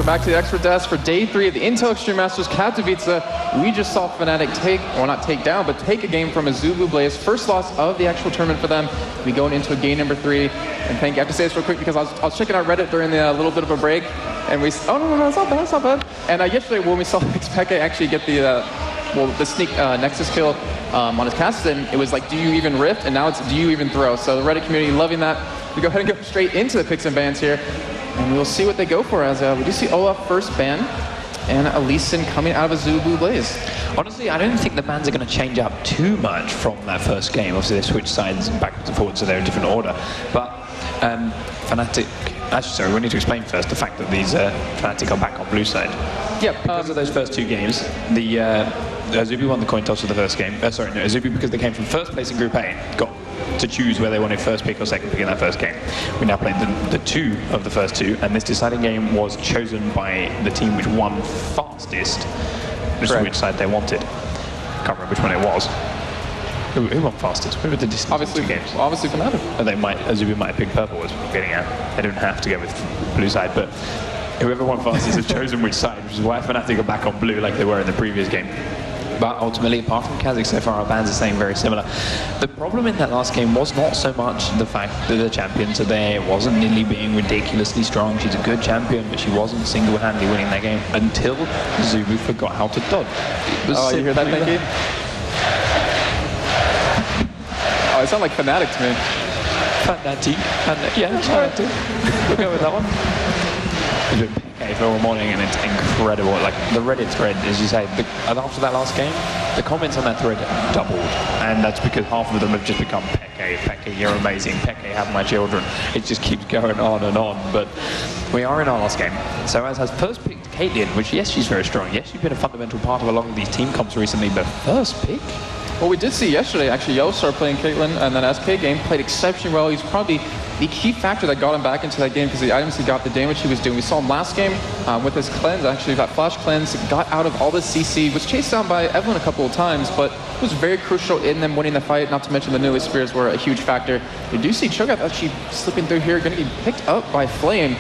welcome back to the expert desk for day 3 of the Intel Extreme Masters Katowice. We just saw fnatic take, well not take down, but take a game from Azubu Blaze. First loss of the actual tournament for them. We going into a game number 3. And I have to say this real quick because I was checking out Reddit during the little bit of a break. And we, oh no, it's not bad, it's not bad. And yesterday when we saw Peke actually get the sneak Nexus kill on his Kassadin, it was like, do you even rift? And now it's, do you even throw? So the Reddit community loving that. We go ahead and go straight into the picks and bans here. And we'll see what they go for, as we do see Olaf first ban, and Aleja coming out of Azubu Blaze. Honestly, I don't think the bans are going to change up too much from that first game. Obviously, they switch sides back and forward, so they're in different order. But fnatic, actually, sorry, we need to explain first the fact that these fnatic are back on blue side. Yep. Because of those first 2 games, the Azubu won the coin toss for the first game. Azubu, because they came from first place in Group A, got to choose where they wanted first pick or second pick in that first game. We now played the 2 of the first 2, and this deciding game was chosen by the team which won fastest, which is which side they wanted. Can't remember which one it was. Who won fastest? Who were the distance 2 games? Obviously fnatic. Azubu might have picked purple, was getting at. They didn't have to go with blue side, but whoever won fastest has chosen which side, which is why fnatic are back on blue like they were in the previous game. But ultimately, apart from Kazakh, so far our bans are staying very similar. The problem in that last game was not so much the fact that the champions are there. It wasn't Nidley being ridiculously strong. She's a good champion, but she wasn't single-handedly winning that game until Azubu forgot how to dodge. Oh, you hear that, Nikki? Oh, it sounds like fnatic to me. Fnatic. Yeah, fnatic. We'll go with that one. For all morning, and it's incredible. Like the Reddit thread, as you say, after that last game, the comments on that thread doubled, and that's because half of them have just become Peke, you're amazing, Peke, have my children. It just keeps going on and on. But we are in our last game. So as has first picked Caitlyn, which yes, she's very strong. Yes, she's been a fundamental part of a lot of these team comps recently, but first pick. Well, we did see yesterday, actually, Yo started playing Caitlyn, and then SK game played exceptionally well. He's probably the key factor that got him back into that game because the items he got, the damage he was doing. We saw him last game with his cleanse, actually, that flash cleanse, got out of all the CC, was chased down by Evelyn a couple of times, but was very crucial in them winning the fight, not to mention the newly spears were a huge factor. We do see Cho'Gath actually slipping through here, going to be picked up by Flame,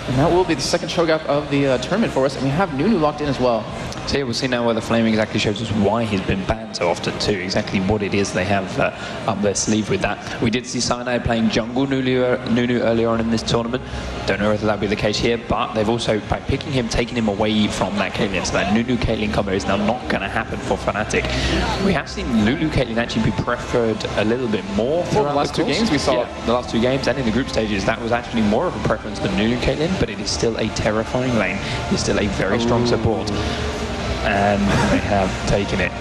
and that will be the second Cho'Gath of the tournament for us, and we have Nunu locked in as well. So yeah, we'll see now where the Flame exactly shows us why he's been banned so often too, exactly what it is they have up their sleeve with that. We did see Cyanide playing jungle Nunu earlier on in this tournament. Don't know whether that'll be the case here, but they've also, by picking him, taken him away from that Caitlyn. So that Nunu-Caitlyn combo is now not going to happen for fnatic. We have seen Lulu-Caitlyn actually be preferred a little bit more throughout the last 2 games we saw. Yeah, the last 2 games and in the group stages, that was actually more of a preference than Nunu-Caitlyn, but it is still a terrifying lane. It's still a very strong support. And they have taken it.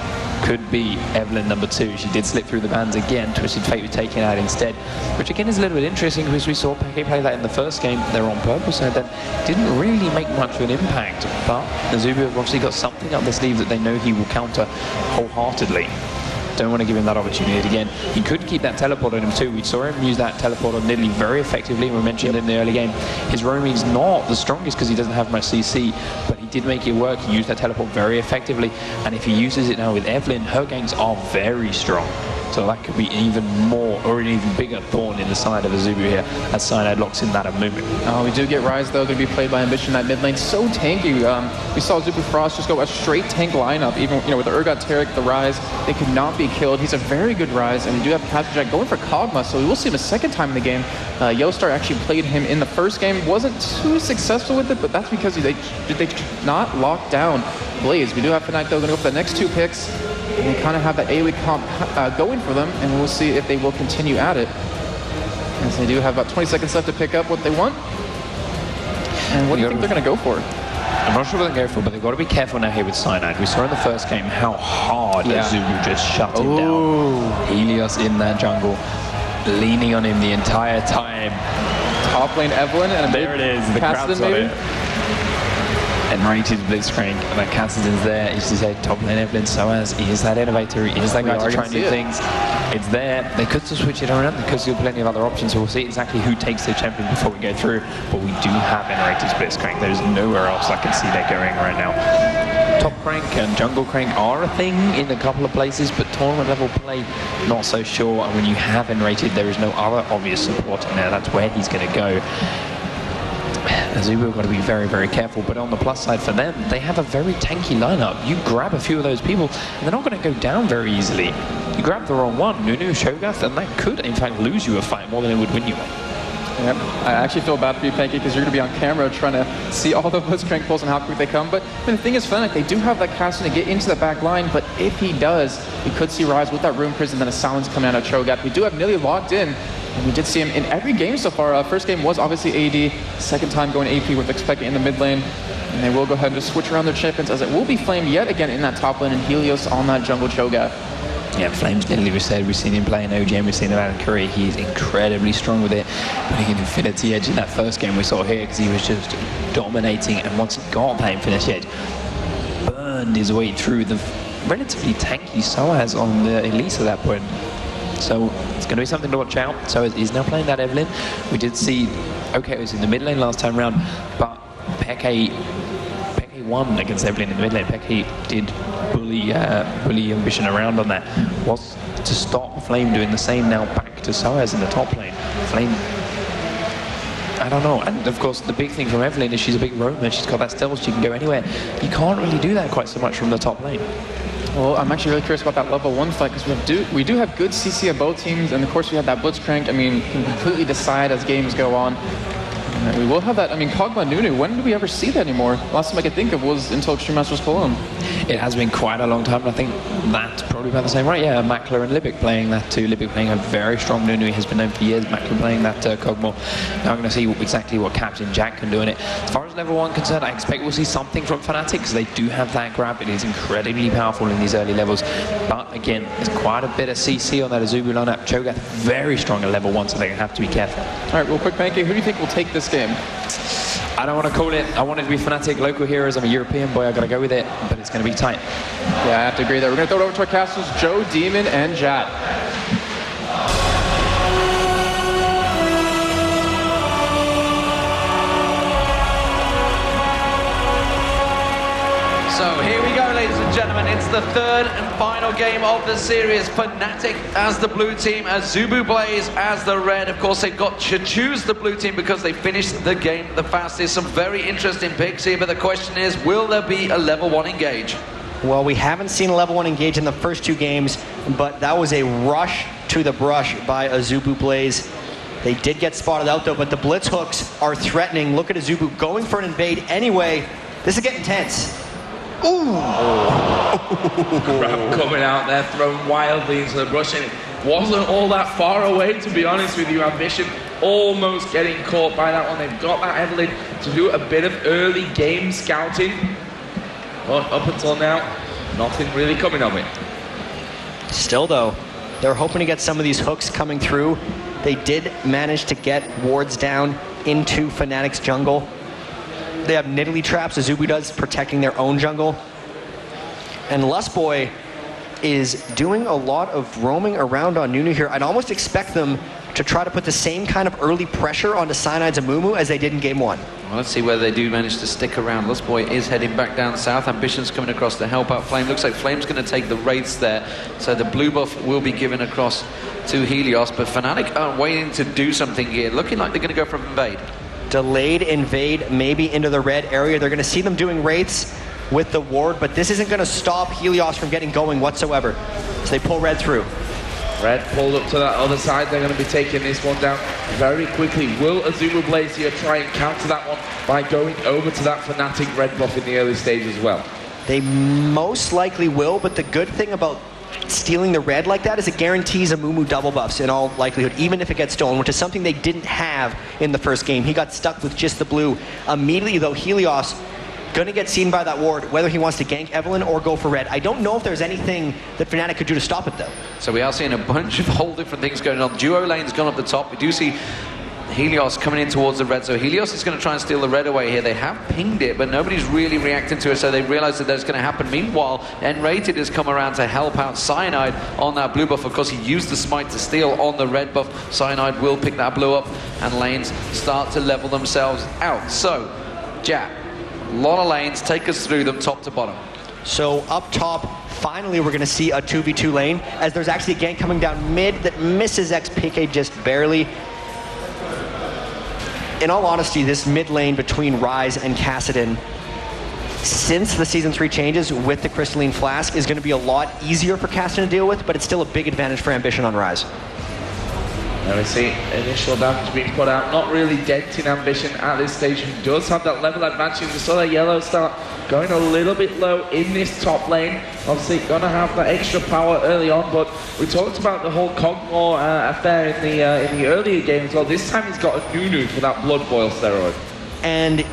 Could be Evelyn number 2. She did slip through the bans again. Twisted Fate was taken out instead, which again is a little bit interesting because we saw Peke play that in the first game. They're on purple, so that didn't really make much of an impact. But Azubu have obviously got something up their sleeve that they know he will counter wholeheartedly. Don't want to give him that opportunity again. He could keep that teleport on him too. We saw him use that teleport on Nidley very effectively. We mentioned in the early game. His roaming's not the strongest because he doesn't have much CC, but he did make it work. He used that teleport very effectively, and if he uses it now with Evelyn, her ganks are very strong. So that could be even more, or an even bigger thorn in the side of Azubu here, as Cyanide locks in that movement. Oh, we do get Ryze though, going to be played by Ambition. That mid lane so tanky. We saw Azubu Frost just go a straight tank lineup, even with the Urgot, Taric, the Ryze, they could not be killed. He's a very good Ryze, and we do have Patrick going for Kog'Maw, so we will see him a second time in the game. Yostar actually played him in the first game, wasn't too successful with it, but that's because they did not lock down Blaze. We do have fnatic though, going to go for the next 2 picks. And they kind of have that AoE comp going for them, and we'll see if they will continue at it. As they do have about 20 seconds left to pick up what they want. And what do you think they're going to go for? I'm not sure what they're going for, but they've got to be careful now here with Cyanide. We saw in the first game how hard Azubu just shut him down. Helios in that jungle, leaning on him the entire time. Top lane Evelyn, and there it is, the crowd's on it. And rated Blitzcrank, and that Kassadin's there. As you say, top lane Evelyn, so he is that innovator, he is that guy to try new things. It's there. They could still switch it around, they could still plenty of other options, so we'll see exactly who takes their champion before we go through. But we do have Enrated Blitzcrank. There's nowhere else I can see that going right now. Top Crank and Jungle Crank are a thing in a couple of places, but tournament level play, not so sure. And when you have Enrated, there is no other obvious support in there. That's where he's going to go. Azubu have got to be very, very careful, but on the plus side for them, they have a very tanky lineup. You grab a few of those people, and they're not going to go down very easily. You grab the wrong one, Nunu, Shogath, and that could, in fact, lose you a fight more than it would win you one. Yep. I actually feel bad for you, Panky, because you're going to be on camera trying to see all the Blitzcrank pulls and how quick they come. But I mean, the thing is, Fnatic, they do have that casting to get into the back line, but if he does, we could see Rise with that Rune Prison, then a silence coming out of Cho'Gath. We do have Nilly locked in, and we did see him in every game so far. First game was obviously AD, second time going AP with Expecting in the mid lane. And they will go ahead and just switch around their champions, as it will be Flame yet again in that top lane, and Helios on that jungle Cho'Gath. Yeah, Flame's Nilly, we said, we've seen him play in OGM, we've seen him out in Korea. He's incredibly strong with it, putting an Infinity Edge in that first game we saw here, because he was just dominating, and once he got that Infinity Edge, burned his way through the relatively tanky Soaz on the Elise at that point. So it's going to be something to watch out. So he's now playing that Evelynn. We did see, okay, it was in the mid lane last time round, but Peke won against Evelynn in the mid lane. Peke did bully Ambition around on that. Was to stop Flame doing the same now back to Soaz in the top lane. Flame, I don't know. And of course, the big thing from Evelynn is she's a big roamer. She's got that stealth, she can go anywhere. You can't really do that quite so much from the top lane. Well, I'm actually really curious about that level 1 fight, because we do have good CC of both teams, and of course we have that Blitzcrank. I mean, can completely decide as games go on. And we will have that. I mean, Kog'Maw Nunu, when did we ever see that anymore? Last time I could think of was until Extreme Masters Cologne. It has been quite a long time, and I think that's probably about the same, right? Yeah, Makler and Libic playing that too. Libic playing a very strong Nunu. He has been known for years. Makler playing that Kog'Maw. Now I'm going to see exactly what Captain Jack can do in it. As far as level 1 concerned, I expect we'll see something from Fnatic, because they do have that grab. It is incredibly powerful in these early levels. But again, there's quite a bit of CC on that Azubu lineup. Cho'Gath very strong at level 1, so they have to be careful. All right, real quick, Pancake, who do you think will take this game? I don't want to call it. I want it to be Fnatic, local heroes. I'm a European boy. I got to go with it, but it's going to be tight. Yeah, I have to agree there. We're going to throw it over to our castles, Joe, Demon, and Jat. So here we go, ladies and gentlemen. It's the third and final game of the series. Fnatic as the blue team, Azubu Blaze as the red. Of course, they've got to choose the blue team because they finished the game the fastest. Some very interesting picks here, but the question is, will there be a level 1 engage? Well, we haven't seen a level 1 engage in the first 2 games, but that was a rush to the brush by Azubu Blaze. They did get spotted out, though, but the blitz hooks are threatening. Look at Azubu going for an invade anyway. This is getting tense. Ooh! Grab coming out there, thrown wildly into the brush, and it wasn't all that far away, to be honest with you. Ambition almost getting caught by that one. They've got that Evelynn to do a bit of early game scouting, but up until now, nothing really coming of it. Still, though, they're hoping to get some of these hooks coming through. They did manage to get wards down into Fnatic's jungle. They have Nidalee traps, Azubu does, protecting their own jungle. And Lustboy is doing a lot of roaming around on Nunu here. I'd almost expect them to try to put the same kind of early pressure onto Cyanide's Amumu as they did in game 1. Well, let's see whether they do manage to stick around. Lustboy is heading back down south. Ambition's coming across to help out Flame. Looks like Flame's going to take the wraiths there. So the blue buff will be given across to Helios. But Fnatic are waiting to do something here. Looking like they're going to go for invade. Delayed invade, maybe into the red area. They're going to see them doing wraiths with the ward, but this isn't going to stop Helios from getting going whatsoever. So they pull red through. Red pulled up to that other side. They're going to be taking this one down very quickly. Will Azubu Blaze here try and counter that one by going over to that Fnatic red buff in the early stage as well? They most likely will, but the good thing about stealing the red like that is it guarantees Amumu double buffs in all likelihood, even if it gets stolen, which is something they didn't have in the first game. He got stuck with just the blue. Immediately, though, Helios going to get seen by that ward, whether he wants to gank Evelynn or go for red. I don't know if there's anything that Fnatic could do to stop it, though. So we are seeing a bunch of whole different things going on. Duo lane's gone up the top. We do see Helios coming in towards the red, so Helios is going to try and steal the red away here. They have pinged it, but nobody's really reacting to it, so they realize that that's going to happen. Meanwhile, N-Rated has come around to help out Cyanide on that blue buff. Of course, he used the smite to steal on the red buff. Cyanide will pick that blue up, and lanes start to level themselves out. So, Jat, a lot of lanes, take us through them top to bottom. So up top, finally we're going to see a 2v2 lane, as there's actually a gank coming down mid that misses XPK just barely. in all honesty, this mid lane between Ryze and Kassadin, since the Season 3 changes with the Crystalline Flask, is going to be a lot easier for Kassadin to deal with, but it's still a big advantage for Ambition on Ryze. Now we see initial damage being put out, not really denting Ambition at this stage, who does have that level advantage. We saw that yellow start going a little bit low in this top lane. Obviously gonna have that extra power early on, but we talked about the whole Kog'Maw affair in the earlier game as well. This time he's got a Nunu for that Blood Boil steroid. And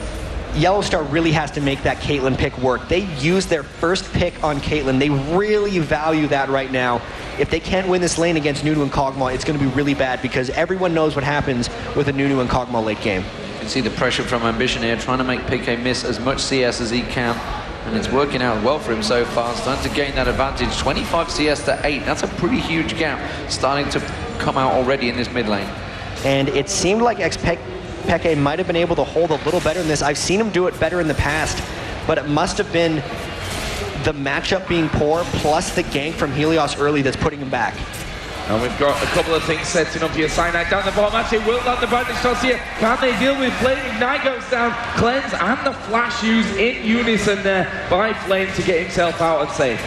Yellowstar really has to make that Caitlyn pick work. They used their first pick on Caitlyn. They really value that right now. If they can't win this lane against Nunu and Kog'Maw, it's going to be really bad because everyone knows what happens with a Nunu and Kog'Maw late game. You can see the pressure from Ambition here, trying to make PK miss as much CS as he can. And it's working out well for him so far, starting to gain that advantage. 25 CS to 8, that's a pretty huge gap starting to come out already in this mid lane. And it seemed like Peke might have been able to hold a little better in this. I've seen him do it better in the past, but it must have been the matchup being poor plus the gank from Helios early that's putting him back. And we've got a couple of things setting up here. Cyanide down the bottom, actually will not the advantage toss here. Can they deal with Flame? Ignite goes down, Cleanse and the flash used in unison there by Flame to get himself out and safe.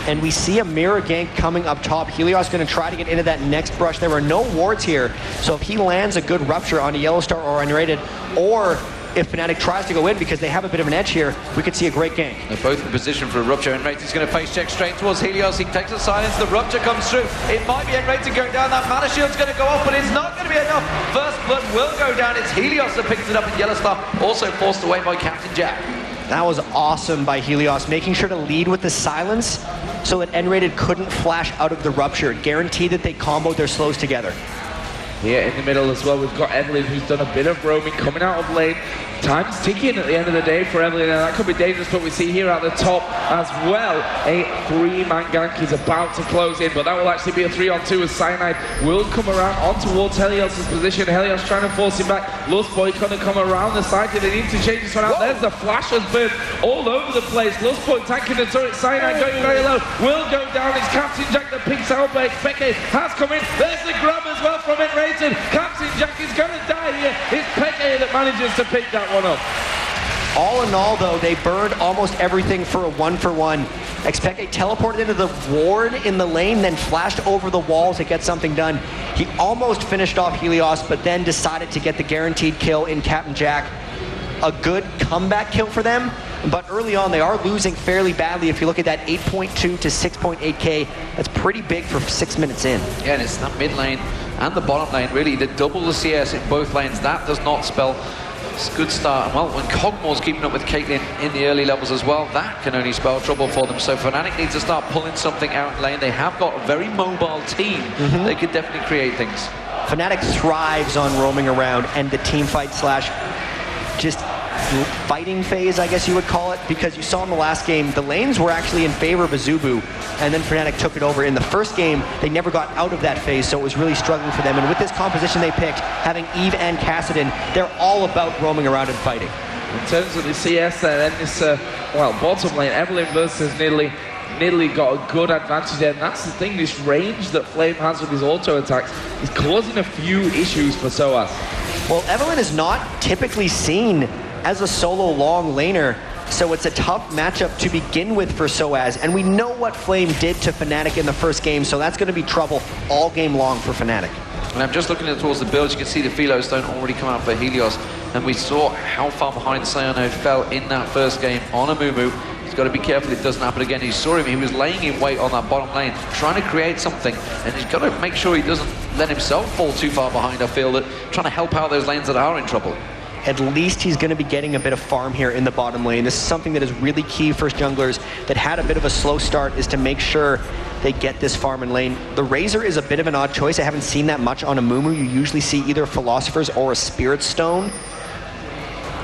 And we see a mirror gank coming up top. Helios going to try to get into that next brush. There are no wards here, so if he lands a good rupture on a Yellowstar or Unrated, or if Fnatic tries to go in because they have a bit of an edge here, we could see a great gank. They're both in position for a rupture. Enrate is going to face check straight towards Helios. He takes the silence, the rupture comes through. It might be Enrate going down. That mana shield's going to go off, but it's not going to be enough. First blood will go down. It's Helios that picks it up, and Yellowstar also forced away by Captain Jack. That was awesome by Helios, making sure to lead with the silence so that N-Rated couldn't flash out of the rupture. It guaranteed that they comboed their slows together. Here in the middle as well, we've got Evelyn, who's done a bit of roaming coming out of lane. Time's ticking at the end of the day for Evelyn, and that could be dangerous, but we see here at the top as well, a 3-man gank is about to close in, but that will actually be a 3-on-2 as Cyanide will come around on towards Helios' position. Helios trying to force him back. Lustboy going to come around the side here. They need to change this one out. There's the flashes burn all over the place. Lustboy tanking the turret. Cyanide going very low. Will go down. It's Captain Jack that picks out back. Peke has come in. There's the grab as well from Enrated. Captain Jack is going to die here. It's Peke that manages to pick that one up. All in all, though, they burned almost everything for a 1-for-1. Expeke teleported into the ward in the lane, then flashed over the wall to get something done. He almost finished off Helios, but then decided to get the guaranteed kill in Captain Jack. A good comeback kill for them, but early on they are losing fairly badly. If you look at that 8.2 to 6.8k, that's pretty big for 6 minutes in. Yeah, and it's that mid lane and the bottom lane, really, the double the CS in both lanes. That does not spell a good start. Well, when Kog'Maw's keeping up with Caitlyn in the early levels as well, that can only spell trouble for them. So Fnatic needs to start pulling something out in lane. They have got a very mobile team. They could definitely create things. Fnatic thrives on roaming around and the team fight slash just fighting phase, I guess you would call it, because you saw in the last game, the lanes were actually in favor of Azubu, and then Fnatic took it over. In the first game, they never got out of that phase, so it was really struggling for them. And with this composition they picked, having Eve and Kassadin, they're all about roaming around and fighting. In terms of the CS then this, well, bottom lane, Evelyn versus Nidalee. Nidalee got a good advantage there, and that's the thing, this range that Flame has with his auto attacks is causing a few issues for Soaz. Well, Evelyn is not typically seen as a solo long laner, so it's a tough matchup to begin with for Soaz, and we know what Flame did to Fnatic in the first game, so that's going to be trouble all game long for Fnatic. And I'm just looking towards the build. You can see the Philo Stone already come out for Helios, and we saw how far behind Cyanide fell in that first game on Amumu. He's got to be careful it doesn't happen again. You saw him, he was laying in wait on that bottom lane, trying to create something, and he's got to make sure he doesn't let himself fall too far behind. I feel that trying to help out those lanes that are in trouble. At least he's going to be getting a bit of farm here in the bottom lane. This is something that is really key for junglers that had a bit of a slow start, is to make sure they get this farm in lane. The Razor is a bit of an odd choice. I haven't seen that much on Amumu. You usually see either Philosophers or a Spirit Stone,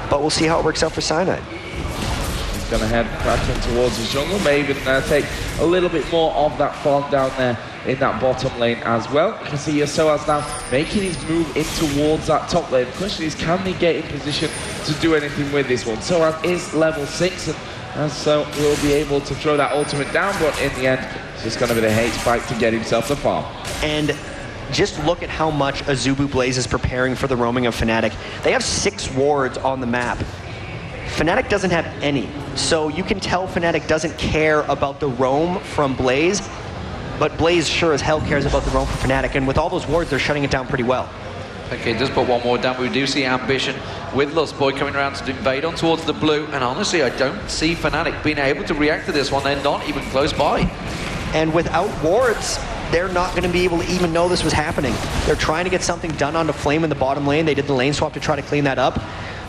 but we'll see how it works out for Cyanide. He's going to head back in towards his jungle, maybe take a little bit more of that farm down there in that bottom lane as well. You can see Soaz now making his move in towards that top lane. The question is, can he get in position to do anything with this one? Soaz is level 6, and so will be able to throw that ultimate down, but in the end, it's just going to be the hate spike to get himself the farm. And just look at how much Azubu Blaze is preparing for the roaming of Fnatic. They have 6 wards on the map. Fnatic doesn't have any, so you can tell Fnatic doesn't care about the roam from Blaze, but Blaze sure as hell cares about the roam from Fnatic, and with all those wards, they're shutting it down pretty well. Okay, just put one more down. We do see Ambition with Spodek coming around to invade on towards the blue, and honestly, I don't see Fnatic being able to react to this one. They're not even close by. And without wards, they're not going to be able to even know this was happening. They're trying to get something done onto Flame in the bottom lane. They did the lane swap to try to clean that up,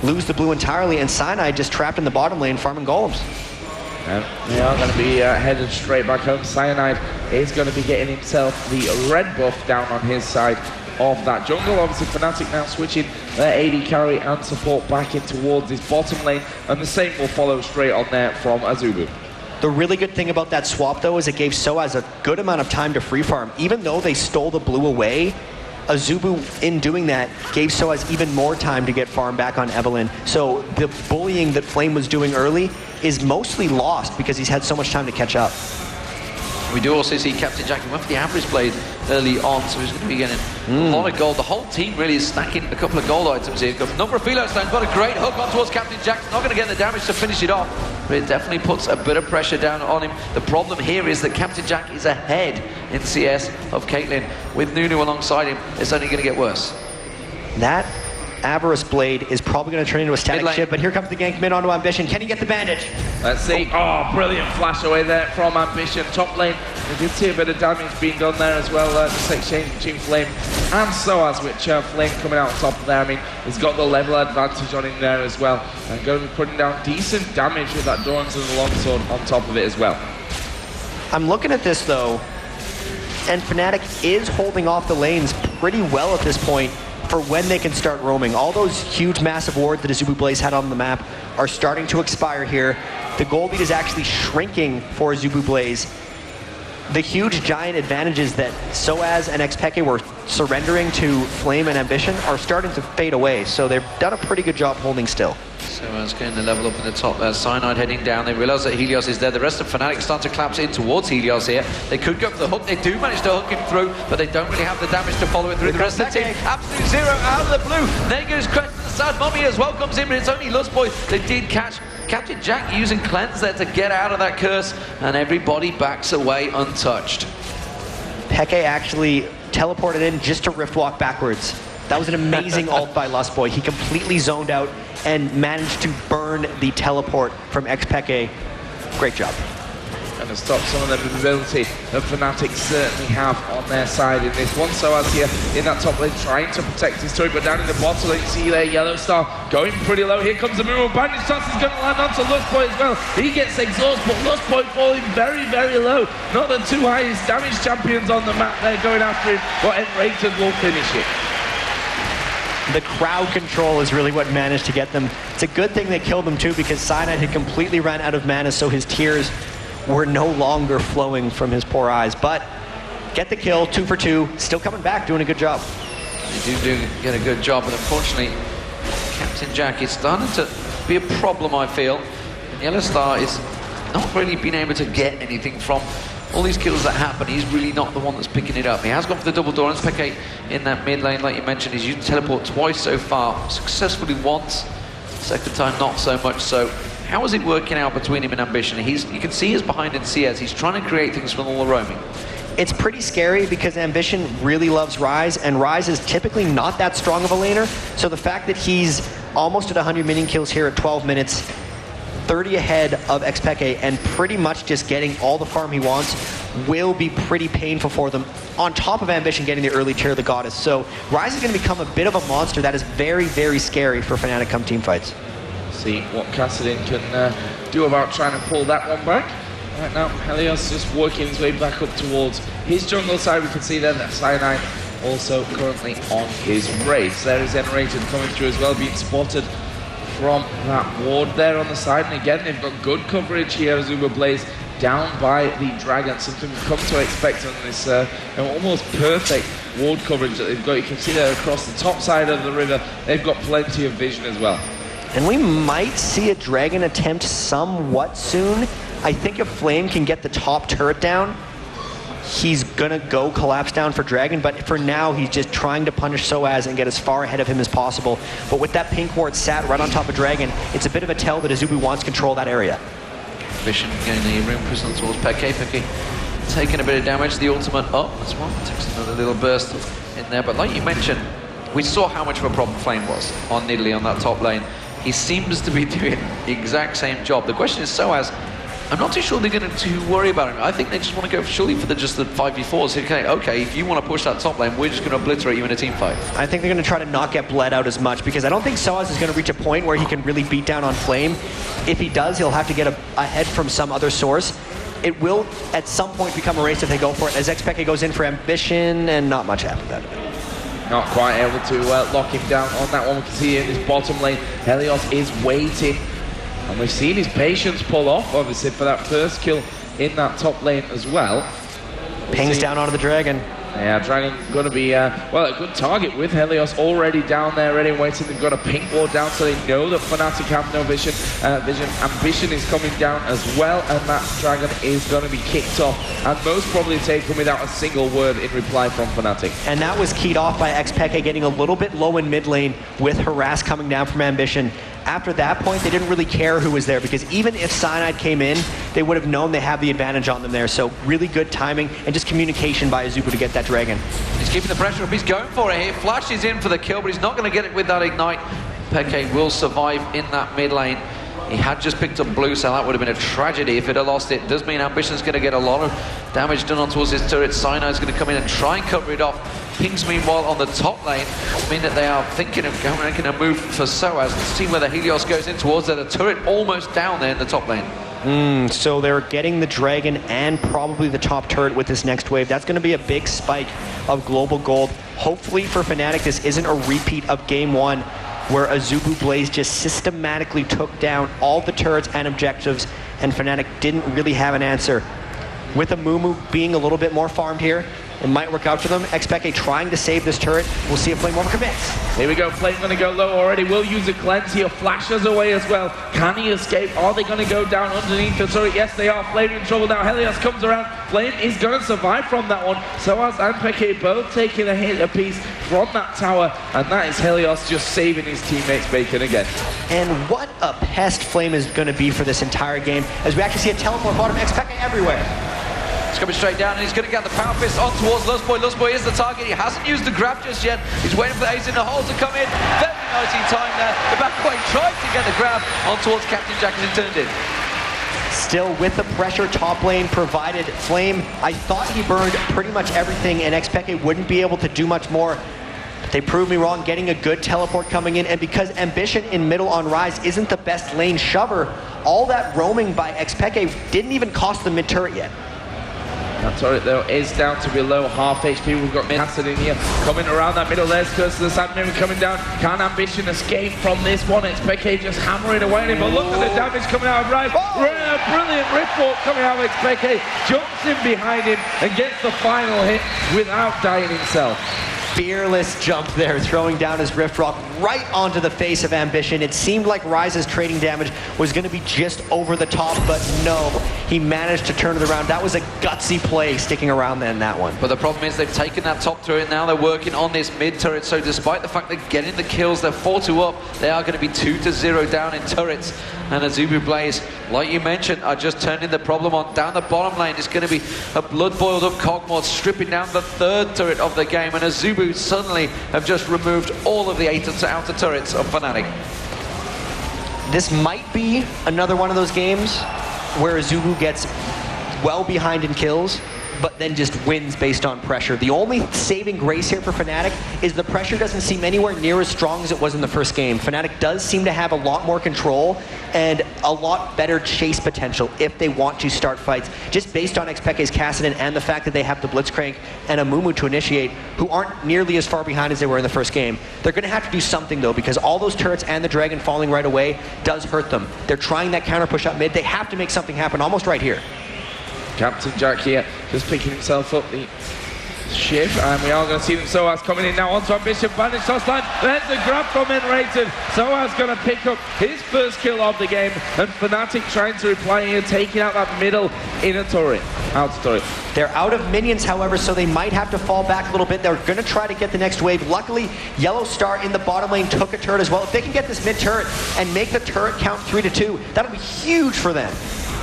lose the blue entirely, and Cyanide just trapped in the bottom lane farming golems. They are going to be headed straight back home. Cyanide is going to be getting himself the red buff down on his side of that jungle. Obviously, Fnatic now switching their AD carry and support back in towards his bottom lane, and the same will follow straight on there from Azubu. The really good thing about that swap, though, is it gave Soaz a good amount of time to free farm. Even though they stole the blue away, Azubu, in doing that, gave Soaz even more time to get farm back on Evelynn. So the bullying that Flame was doing early is mostly lost because he's had so much time to catch up. We do also see Captain Jack went for the average blade early on, so he's going to be getting a lot of gold. The whole team really is stacking a couple of gold items here. Got a number of Philo stones, got a great hook on towards Captain Jack. Not going to get the damage to finish it off, but it definitely puts a bit of pressure down on him. The problem here is that Captain Jack is ahead in CS of Caitlyn. With Nunu alongside him, it's only going to get worse. That Avarice Blade is probably going to turn into a static ship, but here comes the gank mid onto Ambition. Can he get the bandage? Let's see. Oh, brilliant flash away there from Ambition. Top lane, we did see a bit of damage being done there as well. Just exchange between Flame and Soaz, which Flame coming out on top of there. I mean, he's got the level advantage on him there as well. And going to be putting down decent damage with that Dorans and the longsword on top of it as well. I'm looking at this though, and Fnatic is holding off the lanes pretty well at this point for when they can start roaming. All those huge massive wards that Azubu Blaze had on the map are starting to expire here. The gold lead is actually shrinking for Azubu Blaze. The huge giant advantages that Soaz and Xpeke were surrendering to Flame and Ambition are starting to fade away, so they've done a pretty good job holding still. So it's getting the level up in the top there. Cyanide heading down. They realise that Helios is there. The rest of Fnatic start to collapse in towards Helios here. They could go for the hook. They do manage to hook him through, but they don't really have the damage to follow it through. The rest of the team, absolute zero out of the blue. Nega's crest to the side. Mommy as well comes in, but it's only Spodek. They did catch Captain Jack using Cleanse there to get out of that curse, and everybody backs away untouched. Peke actually teleported in just to Rift Walk backwards. That was an amazing ult by Spodek. He completely zoned out and managed to burn the teleport from Xpeke. Great job. And to stop some of the mobility that Fnatic certainly have on their side in this one. So as here in that top lane trying to protect his turret, but down in the bottom lane, see there, Yellow Star going pretty low. Here comes the move. Bandage toss is going to land onto Spodek as well. He gets exhausted, but Spodek falling very, very low. Not the two highest damage champions on the map. They're going after him, but Enrated will finish it. The crowd control is really what managed to get them. It's a good thing they killed him too, because Cyanide had completely ran out of mana, so his tears were no longer flowing from his poor eyes. But get the kill, 2 for 2, still coming back, doing a good job. They do get a good job, but unfortunately, Captain Jack is starting to be a problem, I feel. And Yellow Star is not really being able to get anything from all these kills that happen. He's really not the one that's picking it up. He has gone for the double door, and Peke in that mid lane, like you mentioned. He's used teleport twice so far, successfully once, second time not so much so. How is it working out between him and Ambition? You can see he's behind in CS. He's trying to create things from all the roaming. It's pretty scary because Ambition really loves Ryze, and Ryze is typically not that strong of a laner. So the fact that he's almost at 100 minion kills here at 12 minutes, 30 ahead of Xpeke, and pretty much just getting all the farm he wants will be pretty painful for them, on top of Ambition getting the early tier of the Goddess. So Ryze is going to become a bit of a monster that is very, very scary for Fnatic come team fights. See what Kassadin can do about trying to pull that one back. Right now, Helios just working his way back up towards his jungle side. We can see there that Cyanide also currently on his race. There is Enrated coming through as well, being spotted from that ward there on the side. And again, they've got good coverage here. Azubu Blaze down by the Dragon, something we've come to expect on this almost perfect ward coverage that they've got. You can see there across the top side of the river, they've got plenty of vision as well. And we might see a Dragon attempt somewhat soon. I think if Flame can get the top turret down, he's gonna go collapse down for Dragon, but for now he's just trying to punish Soaz and get as far ahead of him as possible. But with that pink ward sat right on top of Dragon, it's a bit of a tell that Azubu wants control of that area. Vision getting the room prison towards Peke. Peke taking a bit of damage. The ultimate up as well. Takes another little burst in there. But like you mentioned, we saw how much of a problem Flame was on Nidalee on that top lane. He seems to be doing the exact same job. The question is Soaz. I'm not too sure they're going to worry about him. I think they just want to go surely for just the 5v4s. Okay, if you want to push that top lane, we're just going to obliterate you in a team fight. I think they're going to try to not get bled out as much because I don't think Soaz is going to reach a point where he can really beat down on Flame. If he does, he'll have to get ahead from some other source. It will, at some point, become a race if they go for it, as Xpeke goes in for Ambition, and not much happened out of it. Not quite able to lock him down on that one. We can see in his bottom lane, Helios is waiting. And we've seen his patience pull off, obviously, for that first kill in that top lane as well. Pings down onto the Dragon. Yeah, Dragon going to be, well, a good target with Helios already down there, ready and waiting. They've got a pink ward down, so they know that fnatic have no vision. Ambition is coming down as well, and that Dragon is going to be kicked off, and most probably taken without a single word in reply from fnatic. And that was keyed off by Xpeke getting a little bit low in mid lane with Harass coming down from Ambition. After that point, they didn't really care who was there because even if Cyanide came in, they would have known they have the advantage on them there. So really good timing and just communication by Azubu to get that Dragon. He's keeping the pressure up. He's going for it here. Flash is in for the kill, but he's not going to get it with that Ignite. Peke will survive in that mid lane. He had just picked up blue, so that would have been a tragedy if it had lost it. Does mean Ambition's going to get a lot of damage done on towards his turret. Cyanide's going to come in and try and cover it off. Pings, meanwhile, on the top lane, mean that they are thinking of making a move for Soaz. Let's see where the Helios goes in towards there. The turret almost down there in the top lane. So they're getting the Dragon and probably the top turret with this next wave. That's going to be a big spike of global gold. Hopefully for Fnatic, this isn't a repeat of Game 1 where Azubu Blaze just systematically took down all the turrets and objectives, and Fnatic didn't really have an answer. With Amumu being a little bit more farmed here, it might work out for them. Xpeke trying to save this turret. We'll see if Flame overcommits. Here we go, Flame going to go low already. Will use a cleanse here, flashes away as well. Can he escape? Are they going to go down underneath the turret? Yes, they are. Flame in trouble now. Helios comes around. Flame is going to survive from that one. Soaz and Peke both taking a hit apiece from that tower, and that is Helios just saving his teammates Bacon again. And what a pest Flame is going to be for this entire game, as we actually see a teleport bottom, Xpeke everywhere. He's coming straight down, and he's going to get the power fist on towards Lustboy. Lustboy is the target. He hasn't used the grab just yet. He's waiting for the ace in the hole to come in. Very nicely timed there. The backway tried to get the grab on towards Captain Jack, and he turned it. Still with the pressure top lane provided Flame. I thought he burned pretty much everything, and Xpeke wouldn't be able to do much more. But they proved me wrong, getting a good teleport coming in, and because Ambition in middle on Rise isn't the best lane shover, all that roaming by Xpeke didn't even cost the mid turret yet. That turret though is down to below half HP. We've got Acid in here coming around that middle. There's Curse of the Sandman coming down. Can Ambition escape from this one? It's Peke just hammering away at him. But look at the damage coming out of Rise. Brilliant riftwalk coming out of Peke. Jumps in behind him and gets the final hit without dying himself. Fearless jump there, throwing down his Rift Rock right onto the face of Ambition. It seemed like Rise's trading damage was going to be just over the top, but no, he managed to turn it around. That was a gutsy play, sticking around in that one. But the problem is they've taken that top turret, now they're working on this mid turret, so despite the fact they're getting the kills, they're 4-2 up, they are going to be 2-0 down in turrets. And Azubu Blaze, like you mentioned, are just turning the problem on. Down the bottom lane, it's going to be a blood-boiled up Cogmore stripping down the third turret of the game, and Azubu suddenly have just removed all of the outer turrets of Fnatic. This might be another one of those games where Azubu gets well behind in kills, but then just wins based on pressure. The only saving grace here for Fnatic is the pressure doesn't seem anywhere near as strong as it was in the first game. Fnatic does seem to have a lot more control and a lot better chase potential if they want to start fights, just based on Xpeke's Kassadin and the fact that they have the Blitzcrank and Amumu to initiate, who aren't nearly as far behind as they were in the first game. They're going to have to do something though, because all those turrets and the Dragon falling right away does hurt them. They're trying that counter push up mid. They have to make something happen almost right here. Captain Jack here, just picking himself up the shift, and we are going to see them Soaz coming in now onto Ambition, banished toss line, there's the grab from Enrated. Soaz going to pick up his first kill of the game, and fnatic trying to reply here, taking out that middle inner turret. Outer turret. They're out of minions, however, so they might have to fall back a little bit. They're going to try to get the next wave. Luckily, Yellow Star in the bottom lane took a turret as well. If they can get this mid turret and make the turret count 3-2, that'll be huge for them.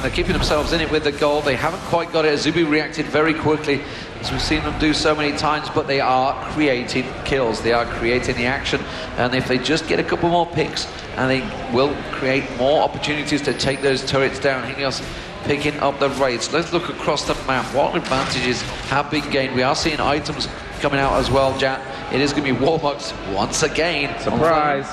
They're keeping themselves in it with the goal. They haven't quite got it. Azubu reacted very quickly, as we've seen them do so many times, but they are creating kills. They are creating the action, and if they just get a couple more picks, and they will create more opportunities to take those turrets down. Helios picking up the raids. Let's look across the map. What advantages have been gained? We are seeing items coming out as well, Jat. It is going to be Warbucks once again. Surprise.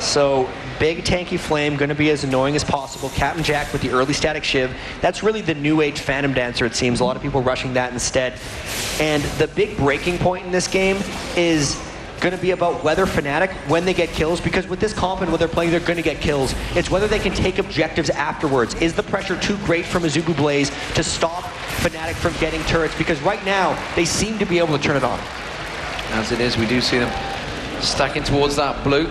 So big tanky Flame, going to be as annoying as possible. Captain Jack with the early static shiv. That's really the new age Phantom Dancer, it seems. A lot of people rushing that instead. And the big breaking point in this game is going to be about whether Fnatic, when they get kills, because with this comp and what they're playing, they're going to get kills. It's whether they can take objectives afterwards. Is the pressure too great from Azubu Blaze to stop Fnatic from getting turrets? Because right now, they seem to be able to turn it on. As it is, we do see them stacking towards that blue.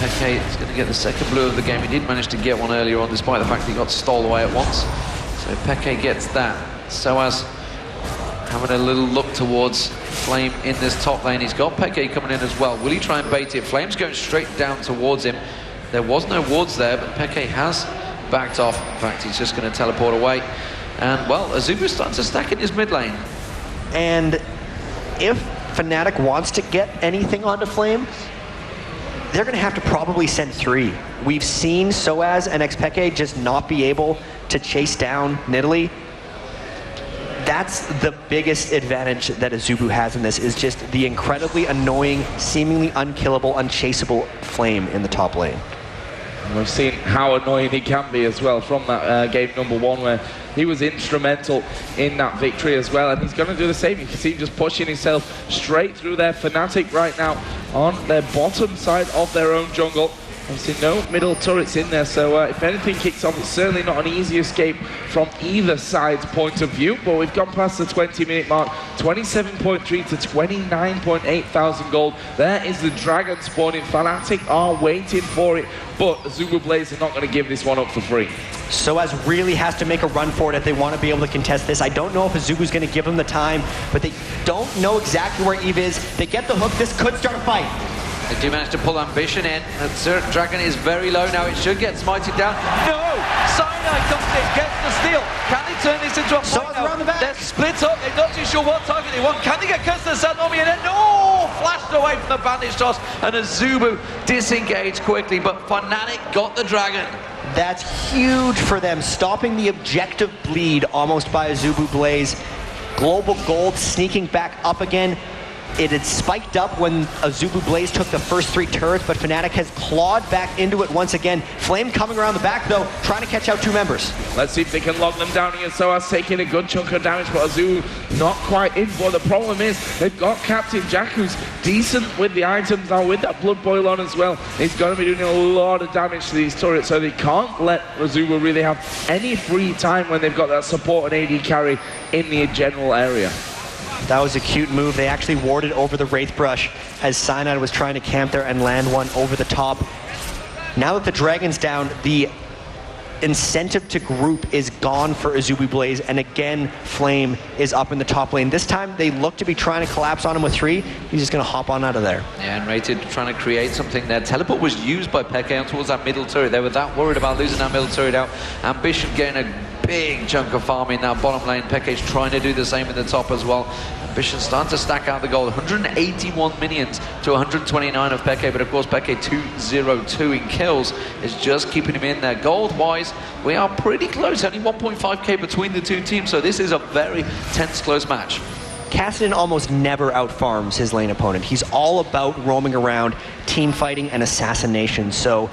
Peke is going to get the second blue of the game. He did manage to get one earlier on, despite the fact that he got stole away at once. So Peke gets that. Soaz having a little look towards Flame in this top lane. He's got Peke coming in as well. Will he try and bait it? Flame's going straight down towards him. There was no wards there, but Peke has backed off. In fact, he's just going to teleport away. And, well, Azubu's starting to stack in his mid lane. And if Fnatic wants to get anything onto Flame, they're going to have to probably send 3. We've seen Soaz and Xpeke just not be able to chase down Nidalee. That's the biggest advantage that Azubu has in this, is just the incredibly annoying, seemingly unkillable, unchaseable Flame in the top lane. We've seen how annoying he can be as well from that game number 1, where he was instrumental in that victory as well, and he's going to do the same. You can see him just pushing himself straight through their Fnatic right now on their bottom side of their own jungle. Obviously no middle turrets in there, so if anything kicks off, it's certainly not an easy escape from either side's point of view. But we've gone past the 20-minute mark, 27.3 to 29.8 thousand gold. There is the dragon spawning. Fnatic are waiting for it, but Azubu Blaze are not going to give this one up for free. Soaz really has to make a run for it if they want to be able to contest this. I don't know if Azubu's going to give them the time, but they don't know exactly where Eve is. They get the hook, this could start a fight. They do manage to pull Ambition in. And Dragon is very low now. It should get smited down. No! Cyanide comes in, gets the steal. Can they turn this into a fight now? Around the back. They're split up. They're not too sure what target they want. Can they get cursed to the Sanomi? And then, no! Flashed away from the bandage toss. And Azubu disengaged quickly. But Fnatic got the Dragon. That's huge for them, stopping the objective bleed almost by Azubu Blaze. Global Gold sneaking back up again. It had spiked up when Azubu Blaze took the first 3 turrets, but Fnatic has clawed back into it once again. Flame coming around the back, though, trying to catch out 2 members. Let's see if they can lock them down here. Soaz taking a good chunk of damage, but Azubu not quite in. But the problem is, they've got Captain Jack, who's decent with the items now, with that Blood Boil on as well. He's going to be doing a lot of damage to these turrets, so they can't let Azubu really have any free time when they've got that support and AD carry in the general area. That was a cute move. They actually warded over the Wraith Brush as Cyanide was trying to camp there and land one over the top. Now that the Dragon's down, the incentive to group is gone for Azubu Blaze, and again, Flame is up in the top lane. This time, they look to be trying to collapse on him with 3. He's just going to hop on out of there. Yeah, and Rated trying to create something there. Teleport was used by Peke towards that middle turret. They were that worried about losing that middle turret out. Ambition getting a big chunk of farm in that bottom lane. Peke's trying to do the same in the top as well. Ambition starting to stack out the gold. 181 minions to 129 of Peke, but of course Peke 202 in kills is just keeping him in there. Gold-wise, we are pretty close. Only 1.5k between the 2 teams, so this is a very tense, close match. Kassadin almost never outfarms his lane opponent. He's all about roaming around, team fighting, and assassination. So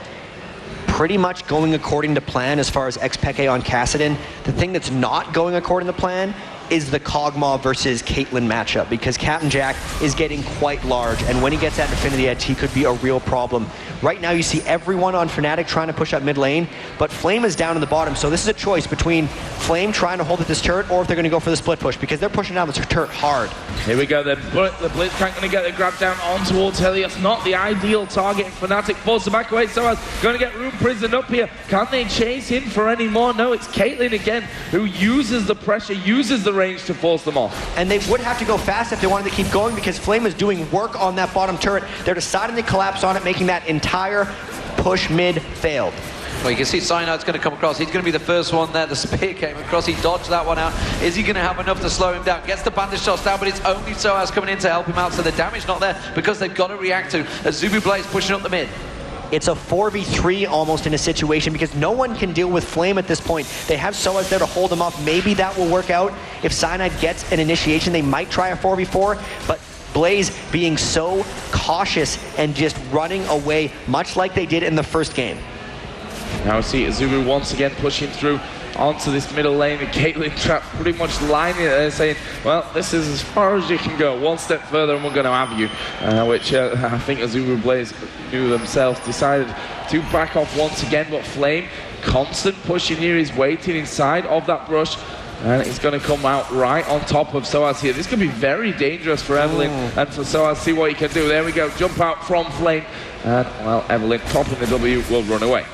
pretty much going according to plan as far as Xpeke on Kassadin. The thing that's not going according to plan is the Kog'Maw versus Caitlyn matchup, because Captain Jack is getting quite large, and when he gets that Infinity Edge, he could be a real problem. Right now you see everyone on Fnatic trying to push up mid lane, but Flame is down in the bottom, so this is a choice between Flame trying to hold at this turret or if they're going to go for the split push, because they're pushing down this turret hard. Here we go, the Blitzcrank going to get the grab down on towards Helios. Not the ideal target. Fnatic forced to back away. Soaz going to get room prisoned up here. Can they chase in for any more? No, it's Caitlyn again who uses the pressure, uses the range to force them off. And they would have to go fast if they wanted to keep going, because Flame is doing work on that bottom turret. They're deciding to collapse on it, making that entire push mid failed. Well, you can see Cyanode's going to come across. He's going to be the first one there. The spear came across. He dodged that one out. Is he going to have enough to slow him down? Gets the bandage shots down, but it's only Soaz coming in to help him out, so the damage not there because they've got to react to Azubu Blaze pushing up the mid. It's a 4v3 almost in a situation because no one can deal with Flame at this point. They have Soaz there to hold them off. Maybe that will work out. If Cyanide gets an initiation, they might try a 4v4, but Blaze being so cautious and just running away, much like they did in the first game. Now we see Azubu once again pushing through onto this middle lane, and Caitlyn Trap pretty much lining it there, saying, well, this is as far as you can go. One step further and we're going to have you. Which I think Azubu Blaze knew themselves, decided to back off once again, but Flame, constant pushing here, is waiting inside of that brush. And it's going to come out right on top of Soaz here. This could be very dangerous for Evelyn and for Soaz. See what he can do. There we go. Jump out from Flame. And, well, Evelyn, popping the W, will run away.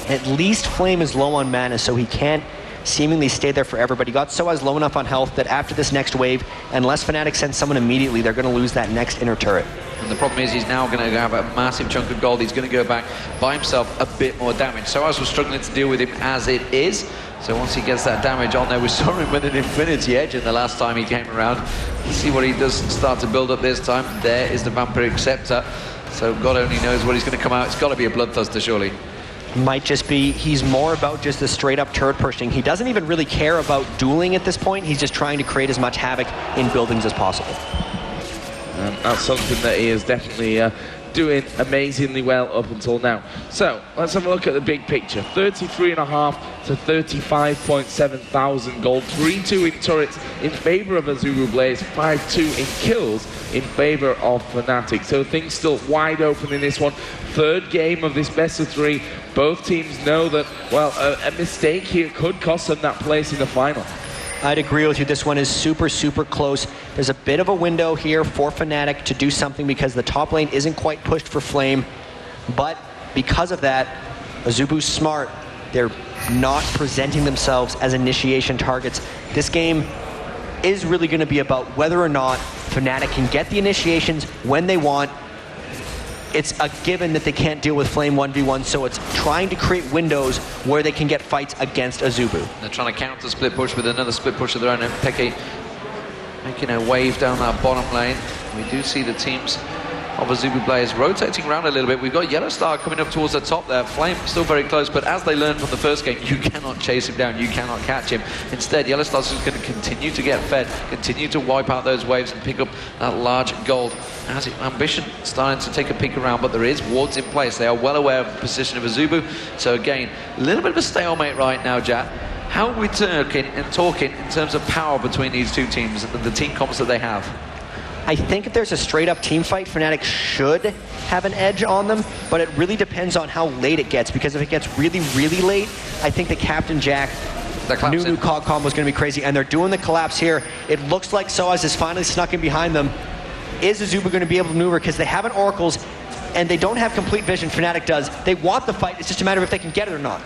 At least Flame is low on mana, so he can't seemingly stay there forever, but he got Soaz low enough on health that after this next wave, unless Fnatic sends someone immediately, they're going to lose that next inner turret. And the problem is he's now going to have a massive chunk of gold. He's going to go back, buy himself a bit more damage. Soaz was struggling to deal with him as it is. So once he gets that damage on there, we saw him with an Infinity Edge in the last time he came around. Let's see what he does start to build up this time. There is the Vampiric Scepter. So God only knows what he's going to come out. It's got to be a Bloodthirster, surely. Might just be, he's more about just the straight up turret pushing. He doesn't even really care about dueling at this point. He's just trying to create as much havoc in buildings as possible. That's something that he is definitely doing amazingly well up until now. So let's have a look at the big picture. 33.5 to 35.7 thousand gold. 3-2 in turrets in favor of Azubu Blaze. 5-2 in kills in favor of Fnatic. So things still wide open in this one. Third game of this best of three. Both teams know that, well, a mistake here could cost them that place in the final. I'd agree with you. This one is super, super close. There's a bit of a window here for Fnatic to do something because the top lane isn't quite pushed for Flame. But because of that, Azubu's smart. They're not presenting themselves as initiation targets. This game is really going to be about whether or not Fnatic can get the initiations when they want. It's a given that they can't deal with Flame 1v1, so it's trying to create windows where they can get fights against Azubu. They're trying to counter split push with another split push of their own. And Peke making a wave down that bottom lane. We do see the teams of Azubu Blaze rotating around a little bit. We've got Yellow Star coming up towards the top there. Flame still very close, but as they learned from the first game, you cannot chase him down, you cannot catch him. Instead, Yellow Star's just going to continue to get fed, continue to wipe out those waves and pick up that large gold. As Ambition starting to take a peek around, but there is wards in place. They are well aware of the position of Azubu. So again, a little bit of a stalemate right now, Jack. How are we talking in terms of power between these two teams and the team comps that they have? I think if there's a straight-up team fight, Fnatic should have an edge on them, but it really depends on how late it gets, because if it gets really, really late, I think the Captain Jack new cog combo is going to be crazy, and they're doing the collapse here. It looks like Soaz is finally snuck in behind them. Is Azubu going to be able to maneuver, because they have an Oracles, and they don't have complete vision, Fnatic does. They want the fight, it's just a matter of if they can get it or not.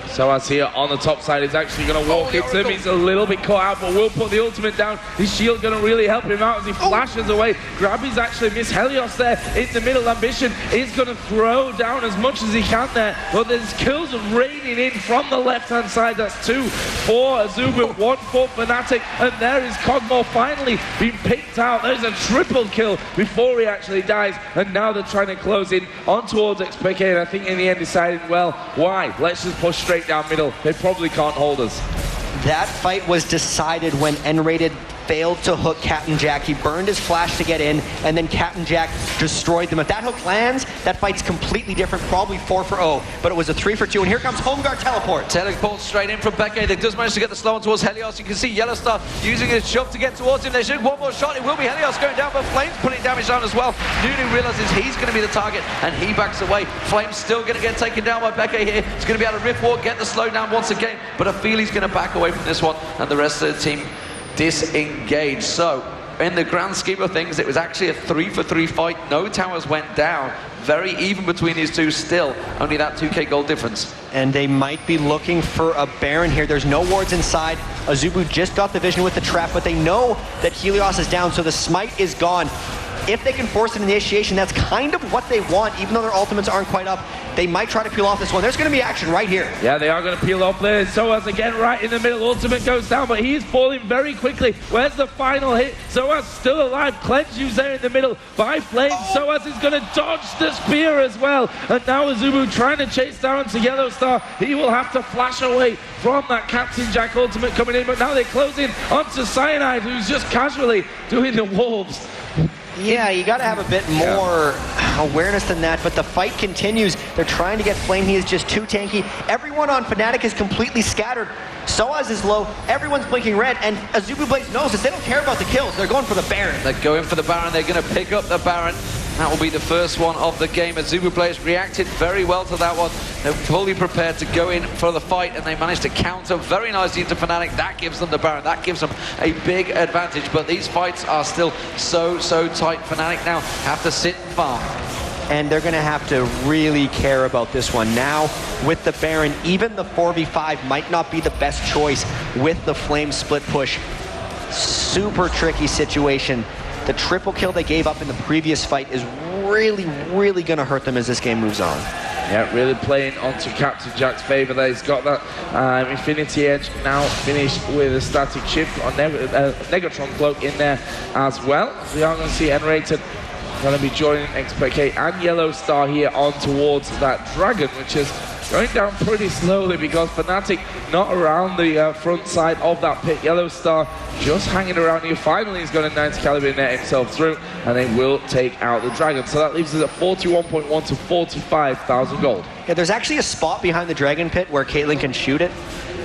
Soaz here on the top side is actually going to walk into him. He's a little bit caught out, but will put the ultimate down. His shield going to really help him out as he flashes away. Grabby's actually missed Helios there in the middle. Ambition is going to throw down as much as he can there, but there's kills raining in from the left-hand side. That's 2 for Azubu, 1 for Fnatic, and there is Cogmore finally being picked out. There's a triple kill before he actually dies, and now they're trying to close in on towards XPK, and I think in the end decided, well, why? Let's just push straight down middle. They probably can't hold us. That fight was decided when N-rated failed to hook Captain Jack. He burned his flash to get in, and then Captain Jack destroyed them. If that hook lands, that fight's completely different, probably 4-0, but it was a 3-2, and here comes Home Guard Teleport. Teleport straight in from Becca. They does manage to get the slow on towards Helios. You can see Yellow Star using his shove to get towards him. They should one more shot. It will be Helios going down, but Flame's putting damage down as well. Nunu realizes he's going to be the target, and he backs away. Flame's still going to get taken down by Becca here. He's going to be able to rift walk, get the slow down once again, but I feel he's going to back away from this one, and the rest of the team disengaged. So in the grand scheme of things, it was actually a 3-for-3 fight. No towers went down. Very even between these two still. Only that 2k gold difference. And they might be looking for a Baron here. There's no wards inside. Azubu just got the vision with the trap, but they know that Helios is down, so the smite is gone. If they can force an initiation, that's kind of what they want, even though their ultimates aren't quite up. They might try to peel off this one. There's going to be action right here. Yeah, they are going to peel off there. Soaz again right in the middle. Ultimate goes down, but he's falling very quickly. Where's the final hit? Soaz still alive. Cleanse use there in the middle by Flame. Soaz is going to dodge the spear as well. And now Azubu trying to chase down to Yellow Star. He will have to flash away from that Captain Jack ultimate coming in. But now they're closing onto Cyanide, who's just casually doing the wolves. Yeah, you got to have a bit more awareness than that, but the fight continues. They're trying to get Flame. He is just too tanky. Everyone on Fnatic is completely scattered. Soaz is low. Everyone's blinking red, and Azubu Blaze knows this. They don't care about the kills. They're going for the Baron. They're going for the Baron. They're going to pick up the Baron. That will be the first one of the game. Azubu players reacted very well to that one. They're fully prepared to go in for the fight, and they managed to counter very nicely into Fnatic. That gives them the Baron. That gives them a big advantage. But these fights are still so tight. Fnatic now have to sit and farm. And they're going to have to really care about this one. Now, with the Baron, even the 4v5 might not be the best choice with the Flame split push. Super tricky situation. The triple kill they gave up in the previous fight is really going to hurt them as this game moves on. Yeah, really playing onto Captain Jack's favor there. He's got that Infinity Edge now finished with a static shift on Negatron Cloak in there as well. We are going to see N-Rated going to be joining XPK and Yellow Star here on towards that Dragon, which is going down pretty slowly because Fnatic not around the front side of that pit. Yellow Star just hanging around here. Finally, he's got a 90 caliber net himself through, and they will take out the Dragon. So that leaves us at 41.1 to 45,000 gold. Yeah, there's actually a spot behind the Dragon pit where Caitlyn can shoot it,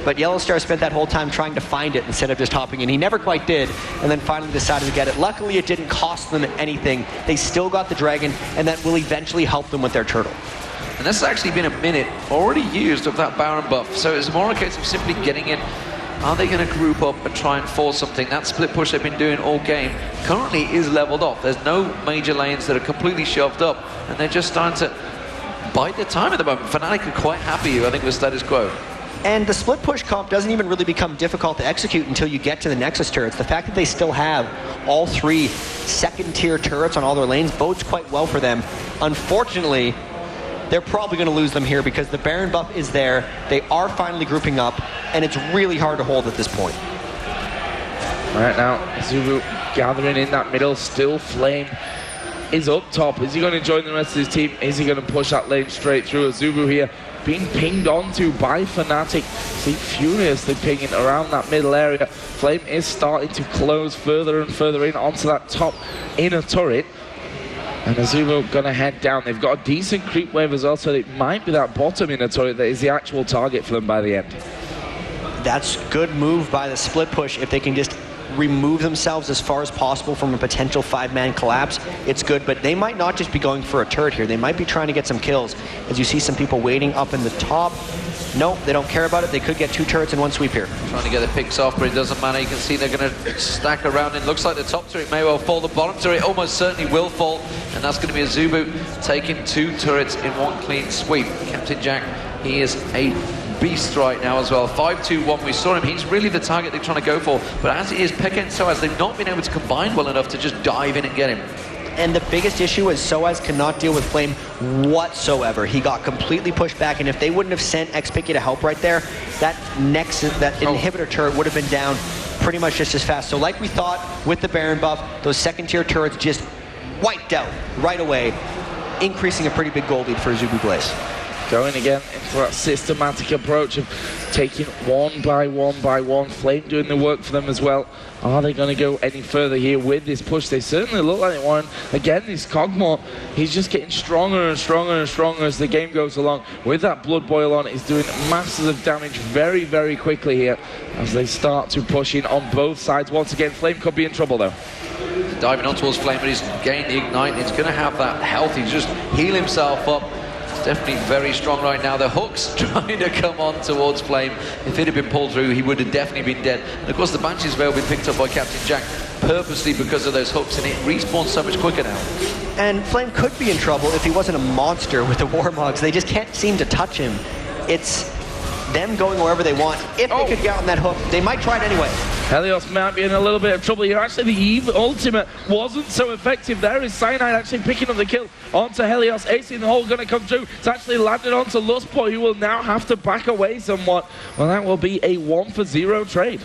but Yellow Star spent that whole time trying to find it instead of just hopping in. He never quite did, and then finally decided to get it. Luckily, it didn't cost them anything. They still got the Dragon, and that will eventually help them with their turtle. And this has actually been a minute already used of that Baron buff. So it's more a case of simply getting in. Are they going to group up and try and force something? That split push they've been doing all game currently is leveled off. There's no major lanes that are completely shoved up, and they're just starting to bide their time at the moment. Fnatic are quite happy, I think, with status quo. And the split push comp doesn't even really become difficult to execute until you get to the Nexus turrets. The fact that they still have all 3 second-tier turrets on all their lanes bodes quite well for them. Unfortunately, they're probably going to lose them here because the Baron buff is there. They are finally grouping up, and it's really hard to hold at this point. All right, now Azubu gathering in that middle. Still Flame is up top. Is he going to join the rest of his team? Is he going to push that lane straight through? Azubu here being pinged onto by Fnatic. See, furiously pinging around that middle area. Flame is starting to close further and further in onto that top inner turret. And Azubu gonna head down. They've got a decent creep wave as well, so it might be that bottom inner turret that is the actual target for them by the end. That's good move by the split push. If they can just remove themselves as far as possible from a potential 5-man collapse, it's good. But they might not just be going for a turret here. They might be trying to get some kills. As you see some people waiting up in the top. Nope, they don't care about it. They could get 2 turrets in 1 sweep here. Trying to get the picks off, but it doesn't matter. You can see they're going to stack around. It looks like the top turret may well fall. The bottom turret almost certainly will fall. And that's going to be Azubu taking 2 turrets in 1 clean sweep. Captain Jack, he is a beast right now as well. 5-2-1, we saw him. He's really the target they're trying to go for. But as it is, Pekka and Soaz, they've not been able to combine well enough to just dive in and get him. And the biggest issue is Soaz cannot deal with Flame whatsoever. He got completely pushed back, and if they wouldn't have sent XPK to help right there, that inhibitor turret would have been down pretty much just as fast. So like we thought with the Baron buff, those second-tier turrets just wiped out right away, increasing a pretty big gold lead for Azubu Blaze. going again into that systematic approach of taking one by one. Flame doing the work for them as well. Are they going to go any further here with this push? They certainly look like they want. Again, this Kog'Maw, he's just getting stronger and stronger and stronger as the game goes along. With that Blood Boil on, he's doing masses of damage very, very quickly here as they start to push in on both sides. Once again, Flame could be in trouble though. Diving on towards Flame, but he's gained the Ignite. He's going to have that health. He's just heal himself up. He's definitely very strong right now. The hook's trying to come on towards Flame. If it had been pulled through, he would have definitely been dead. And of course, the Banshee's Veil been picked up by Captain Jack purposely because of those hooks, and it respawns so much quicker now. And Flame could be in trouble if he wasn't a monster with the Warmogs. They just can't seem to touch him. It's them going wherever they want. If they could get on that hook, they might try it anyway. Helios might be in a little bit of trouble here. Actually, the Eve ultimate wasn't so effective. There is Cyanide actually picking up the kill onto Helios. Acing the hole going to come through. It's actually landed onto Lustboy, who will now have to back away somewhat. Well, that will be a 1-for-0 trade.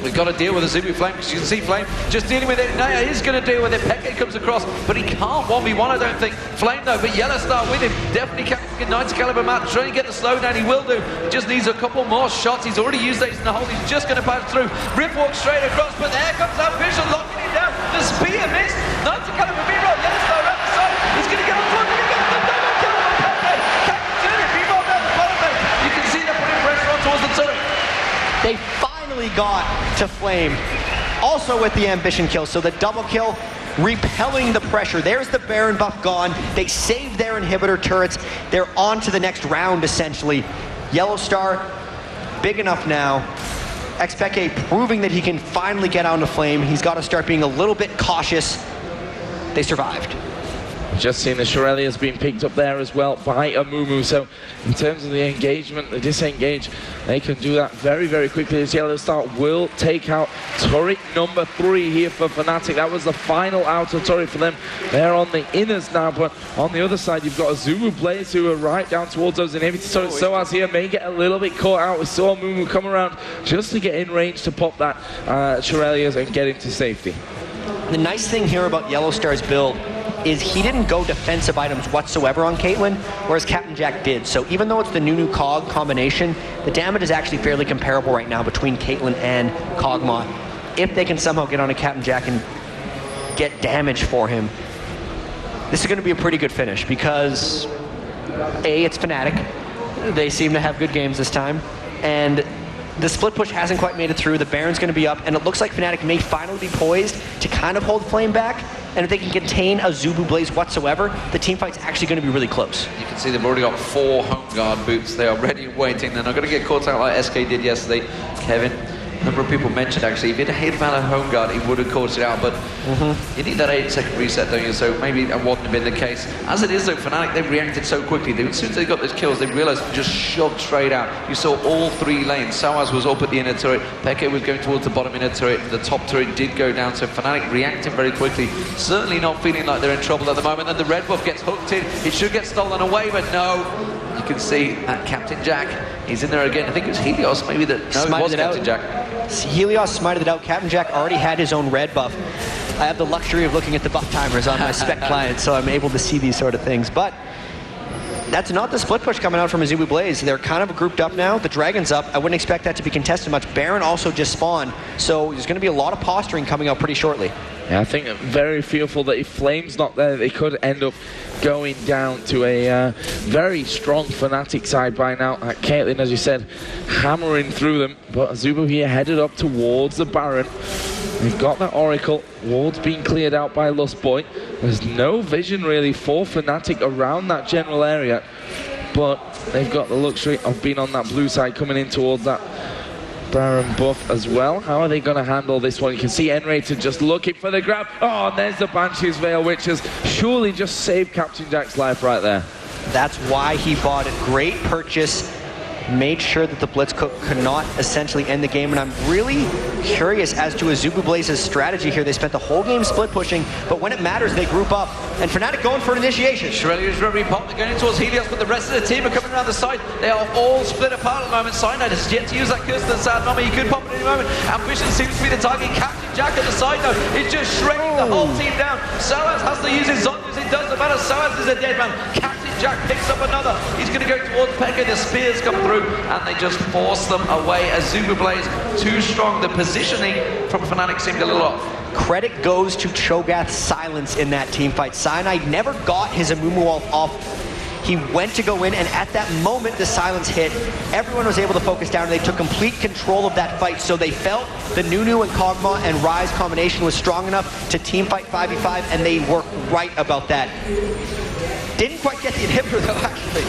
We've got to deal with Azubu Flame, because you can see Flame just dealing with it. Naya is going to deal with it. Peke comes across, but he can't 1v1, I don't think. Flame though, but Yellow Star with him. Definitely capturing 90 caliber Matt, trying to get the slowdown. He will do. He just needs a couple more shots. He's already used Ace in the hole. He's just going to pass through. Rip walk straight across, but there comes that Vision locking him down. The spear missed. 90 caliber B-roll. Yellow Star around the side. He's going to get on front. He's going to get the double kill on Peke. Can't do it. B-roll down the bottom there. You can see they're putting pressure on towards the turret. They finally got to Flame, also with the ambition kill, so the double kill repelling the pressure. There's the Baron buff gone. They saved their inhibitor turrets. They're on to the next round essentially. Yellow Star big enough now. Xpeke proving that he can finally get onto Flame. He's got to start being a little bit cautious. They survived. Just seen the Shurelia's being picked up there as well by Amumu. So in terms of the engagement, the disengage, they can do that very, very quickly as Yellow Star will take out turret number 3 here for Fnatic. That was the final outer turret for them. They're on the inners now, but on the other side, you've got Azubu Blaze who are right down towards those inhibitor turrets. Soaz here may get a little bit caught out. We saw Amumu come around just to get in range to pop that Shurelia's and get into safety. The nice thing here about Yellow Star's build is he didn't go defensive items whatsoever on Caitlyn, whereas Captain Jack did. So even though it's the Nunu Cog combination, the damage is actually fairly comparable right now between Caitlyn and Kog'Maw. If they can somehow get onto Captain Jack and get damage for him, this is going to be a pretty good finish because A, it's Fnatic. They seem to have good games this time. And the split push hasn't quite made it through. The Baron's going to be up, and it looks like Fnatic may finally be poised to kind of hold Flame back. And if they can contain Azubu Blaze whatsoever, the team fight's actually going to be really close. You can see they've already got 4 home guard boots. They are ready and waiting. They're not going to get caught out like SK did yesterday. Kevin, a number of people mentioned actually, if he'd had him out of home guard, he would have caught it out. But you need that 8-second reset, don't you? So maybe that wouldn't have been the case. As it is though, Fnatic, they've reacted so quickly. As soon as they got those kills, they realized they just shoved straight out. You saw all 3 lanes. Soaz was up at the inner turret. Peke was going towards the bottom inner turret. The top turret did go down. So Fnatic reacting very quickly. Certainly not feeling like they're in trouble at the moment. And the red buff gets hooked in. It should get stolen away, but no. You can see that Captain Jack. He's in there again. I think it was Helios, maybe that. No, it was Captain Jack. Helios smited it out. Captain Jack already had his own red buff. I have the luxury of looking at the buff timers on my spec client, so I'm able to see these sort of things. But that's not the split push coming out from Azubu Blaze. They're kind of grouped up now. The Dragon's up. I wouldn't expect that to be contested much. Baron also just spawned, so there's going to be a lot of posturing coming out pretty shortly. Yeah, I think very fearful that if Flame's not there, they could end up going down to a very strong Fnatic side by now. Caitlyn, as you said, hammering through them. But Azubu here headed up towards the Baron. They've got that Oracle. Ward's being cleared out by Lustboy. There's no vision really for Fnatic around that general area. But they've got the luxury of being on that blue side, coming in towards that Baron buff as well. How are they going to handle this one? You can see Enrated just looking for the grab. Oh, and there's the Banshee's Veil, which has surely just saved Captain Jack's life right there. That's why he bought it. Great purchase. Made sure that the Blitz could not essentially end the game, and I'm really curious as to Azubu Blaze's strategy here. They spent the whole game split pushing, but when it matters, they group up, and Fnatic going for an initiation. Shurelia's very pop. They're going towards Helios, but the rest of the team are coming around the side. They are all split apart at the moment. Cyanide has yet to use that curse to the side. He could pop open any moment. Ambition seems to be the target. Captain Jack at the side though is just shredding the whole team down. Soaz has to use his Zonyas. It doesn't matter. Soaz is a dead man. Captain Jack picks up another. He's going to go towards Pekka. The spears come through and they just force them away. Azubu Blaze too strong. The positioning from Fnatic seemed a little off. Credit goes to Cho'Gath's silence in that team fight. Cyanide never got his Amumu off. He went to go in, and at that moment the silence hit. Everyone was able to focus down, and they took complete control of that fight, so they felt the Nunu and Kog'Maw and Ryze combination was strong enough to team fight 5v5, and they were right about that. Didn't quite get the inhibitor though, actually.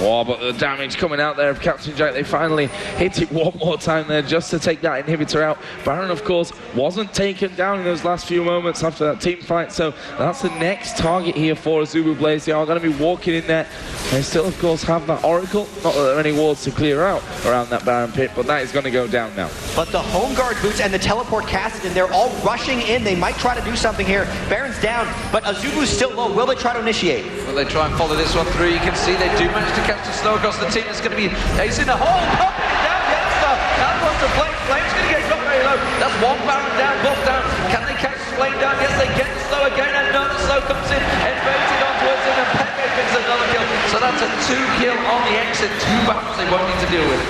Oh, but the damage coming out there of Captain Jack, they finally hit it one more time there just to take that inhibitor out. Baron, of course, wasn't taken down in those last few moments after that team fight, so that's the next target here for Azubu Blaze. They are going to be walking in there. They still, of course, have that Oracle. Not that there are any wards to clear out around that Baron pit, but that is going to go down now. But the home guard boots and the teleport casted, and they're all rushing in. They might try to do something here. Baron's down, but Azubu's still low. Will they try to initiate? Will they try and follow this one through? You can see they do manage to catch the snow across the team. It's going to be Ace in the hole, popping it down. Yenster, that one's a Flame. Flame's going to get dropped very low. That's one Baron down, both down. Can they catch Flame down? Yes, they get the slow again. Another slow comes in, invading on towards him, and Pepe picks another kill. So that's a 2 kill on the exit. 2 Barons they won't need to deal with.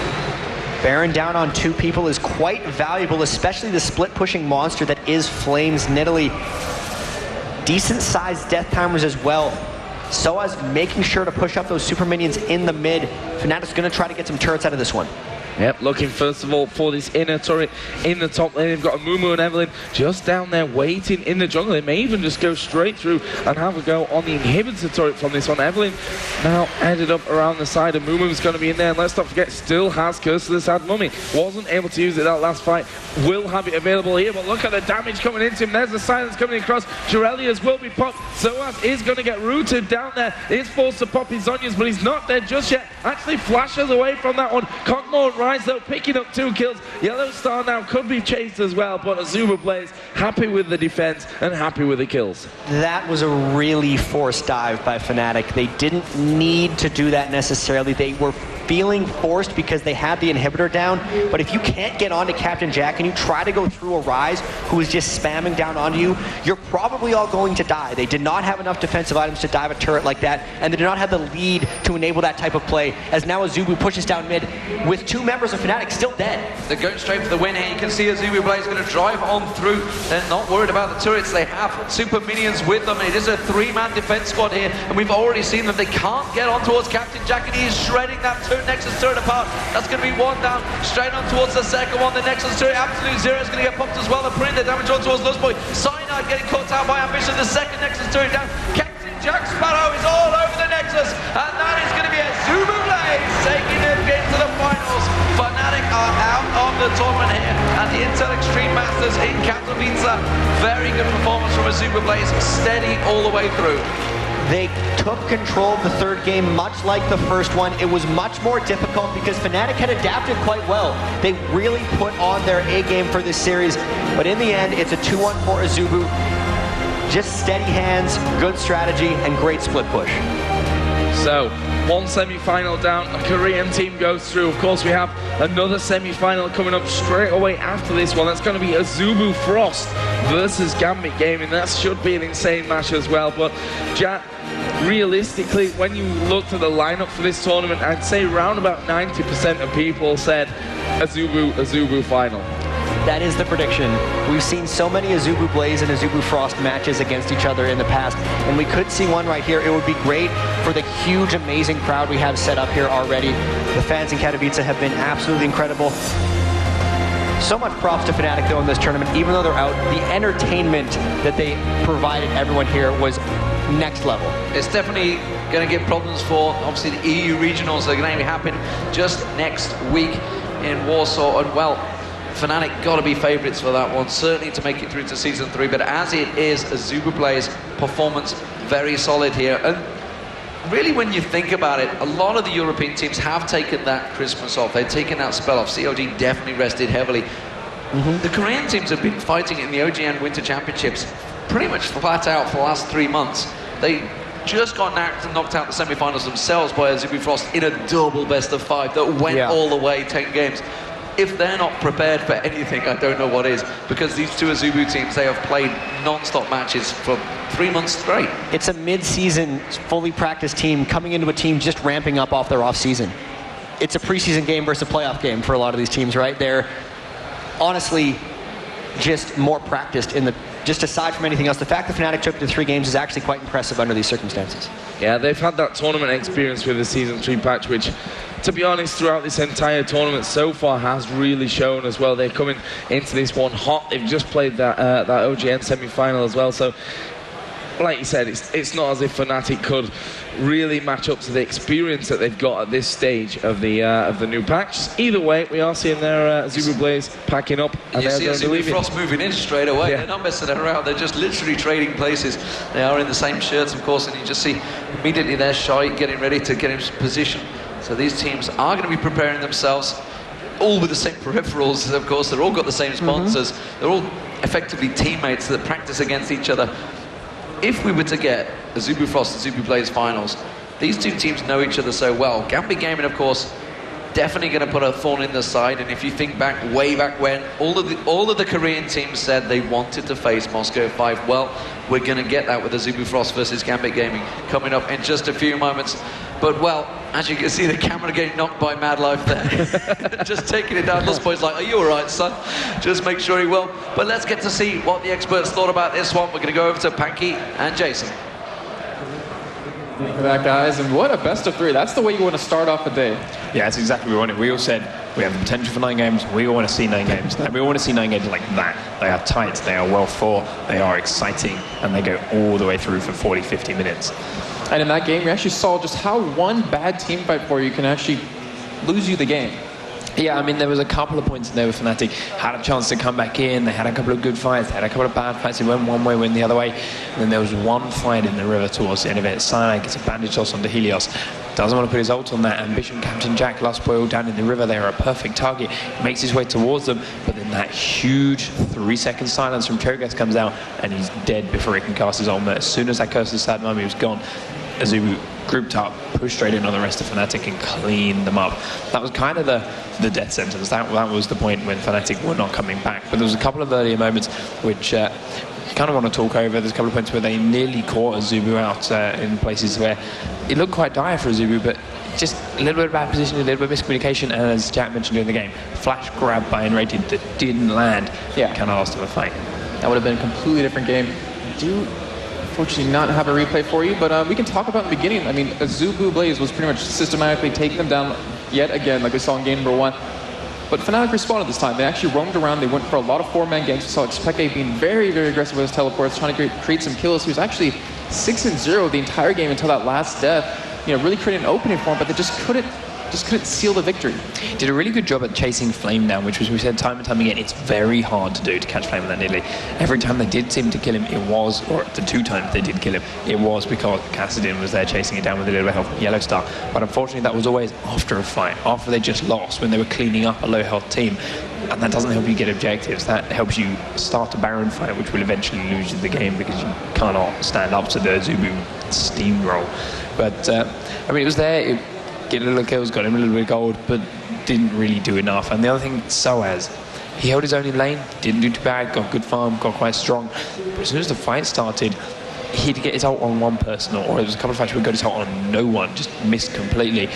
Baron down on 2 people is quite valuable, especially the split pushing monster that is Flames Nidalee. Decent sized death timers as well. Soaz making sure to push up those super minions in the mid. Fnatic's going to try to get some turrets out of this one. Yep, looking first of all for this inner turret in the top lane. They've got Amumu and Evelynn just down there waiting in the jungle. They may even just go straight through and have a go on the inhibitor turret from this one. Evelynn now ended up around the side. Amumu's going to be in there. And let's not forget, still has Curse of the Sad Mummy. Wasn't able to use it that last fight. Will have it available here, but look at the damage coming into him. There's the silence coming across. Jirelia's will be popped. Soaz is going to get rooted down there. He's forced to pop his Zonyas, but he's not dead just yet. Actually flashes away from that one. Kog'Maw and Ryze though picking up 2 kills. Yellow Star now could be chased as well, but Azubu Blaze happy with the defense and happy with the kills. That was a really forced dive by Fnatic. They didn't need to do that necessarily. They were feeling forced because they had the inhibitor down, but if you can't get onto Captain Jack and you try to go through a Ryze who is just spamming down onto you, you're probably all going to die. They did not have enough defensive items to dive a turret like that, and they did not have the lead to enable that type of play, as now Azubu pushes down mid with 2 members of Fnatic still dead. They're going straight for the win here. You can see Azubu Blaze going to drive on through. They're not worried about the turrets. They have super minions with them. It is a 3-man defense squad here, and we've already seen them. They can't get on towards Captain Jack, and he is shredding that Nexus turret apart. That's going to be 1 down. Straight on towards the second one. The Nexus turret, Absolute Zero is going to get popped as well. They're putting the damage on towards Lustboy. Cyanide getting caught out by Ambition. The second Nexus turret down. Captain Jack Sparrow is all over the Nexus, and that is going to be Azubu Blaze taking them into the finals. Fnatic are out of the tournament here at the Intel Extreme Masters in Katowice. Very good performance from Azubu Blaze, steady all the way through. They took control of the 3rd game much like the first one. It was much more difficult because Fnatic had adapted quite well. They really put on their A game for this series, but in the end, it's a 2-1 for Azubu. Just steady hands, good strategy, and great split push. So, 1 semi-final down, a Korean team goes through. Of course, we have another semi-final coming up straight away after this one. That's going to be Azubu Frost versus Gambit Gaming. That should be an insane match as well. But, Jack, realistically, when you looked at the lineup for this tournament, I'd say around about 90% of people said Azubu final. That is the prediction. We've seen so many Azubu Blaze and Azubu Frost matches against each other in the past, and we could see one right here. It would be great for the huge, amazing crowd we have set up here already. The fans in Katowice have been absolutely incredible. So much props to Fnatic though in this tournament. Even though they're out, the entertainment that they provided everyone here was next level. It's definitely going to give problems for, obviously, the EU regionals that are going to be happening just next week in Warsaw. And, well, Fnatic got to be favourites for that one, certainly to make it through to Season 3. But as it is, Azubu Blaze performance very solid here. And really, when you think about it, a lot of the European teams have taken that Christmas off. They've taken that spell off. COG definitely rested heavily. The Korean teams have been fighting in the OGN Winter Championships pretty much flat out for the last 3 months. They just got knocked out the semi-finals themselves by Azubu Frost in a double best-of-5 that went all the way, 10 games. if they're not prepared for anything, I don't know what is, because these two Azubu teams, they have played non-stop matches for 3 months straight. It's a mid-season, fully practiced team coming into a team just ramping up off their off-season. It's a preseason game versus a playoff game for a lot of these teams, right? They're honestly just more practiced in the, just aside from anything else, the fact that Fnatic took it to 3 games is actually quite impressive under these circumstances. Yeah, they've had that tournament experience with the Season 3 patch, which, to be honest, throughout this entire tournament so far has really shown as well. They're coming into this one hot. They've just played that OGN semi-final as well, so like you said, it's not as if Fnatic could really match up to the experience that they've got at this stage of the new patch. Either way, we are seeing their Azubu Blaze packing up, and you see they're Azubu Frost moving in straight away. Yeah. They're not messing around. They're just literally trading places. They are in the same shirts, of course, and you just see immediately they're shy, getting ready to get into position. So these teams are going to be preparing themselves, all with the same peripherals, of course. They've all got the same sponsors. They're all effectively teammates that practice against each other. If we were to get Azubu Frost and Azubu Blaze finals, these two teams know each other so well. Gambit Gaming, of course, definitely going to put a thorn in the side. And if you think back, way back when, all of the Korean teams said they wanted to face Moscow 5. Well, we're going to get that with Azubu Frost versus Gambit Gaming coming up in just a few moments. But, well, as you can see, the camera getting knocked by Mad Life there. Just taking it down. This boy's like, are you all right, son? Just make sure he will. But let's get to see what the experts thought about this one. We're going to go over to Panky and Jason. Thank you for that, guys. And what a best of 3. That's the way you want to start off a day. Yeah, that's exactly what we wanted. We all said we have the potential for 9 games. We all want to see 9 games. And we want to see 9 games like that. They are tight, they are well fought, they are exciting, and they go all the way through for 40, 50 minutes. And in that game, we actually saw just how one bad team fight for you can actually lose you the game. Yeah, I mean, there was a couple of points in there where Fnatic had a chance to come back in. They had a couple of good fights. They had a couple of bad fights. It went one way, went the other way. And then there was one fight in the river towards the end of it. Cyanide gets a bandage toss onto Helios. Doesn't want to put his ult on that. Ambition Captain Jack, Last Boy all down in the river. They are a perfect target. Makes his way towards them. But then that huge 3-second silence from Cho'Gath comes out, and he's dead before he can cast his ultimate. As soon as that curse of Sad Mummy was gone, Azubu grouped up, pushed straight in on the rest of Fnatic and cleaned them up. That was kind of the death sentence. That was the point when Fnatic were not coming back. But there was a couple of earlier moments which you kind of want to talk over. There's a couple of points where they nearly caught Azubu out in places where it looked quite dire for Azubu, but just a little bit of bad positioning, a little bit of miscommunication, and as Jack mentioned during the game, flash grab by Enrated that didn't land. Yeah. Kind of lost him a fight. That would have been a completely different game. Unfortunately not have a replay for you, but we can talk about in the beginning. I mean, Azubu Blaze was pretty much systematically taking them down yet again, like we saw in game number 1. But Fnatic responded this time. They actually roamed around. They went for a lot of 4-man ganks. We saw Spodek being very, very aggressive with his teleports, trying to create some kills. He was actually 6-0 the entire game until that last death. You know, really creating an opening for him, but they just couldn't seal the victory. Did a really good job at chasing Flame down, which was, we said time and time again, it's very hard to do to catch Flame that nearly. Every time they did seem to kill him, it was, or the 2 times they did kill him, it was because Kassadin was there chasing it down with a little bit of help from Yellow Star. But unfortunately, that was always after a fight, after they just lost, when they were cleaning up a low health team. And that doesn't help you get objectives. That helps you start a Baron fight, which will eventually lose you the game because you cannot stand up to the Azubu steamroll. But, I mean, it was there. Get a little kills, got him a little bit of gold, but didn't really do enough. And the other thing, Soaz, he held his own in lane, didn't do too bad, got good farm, got quite strong. But as soon as the fight started, he'd get his ult on one person, or there was a couple of fights where he got his ult on no one, just missed completely.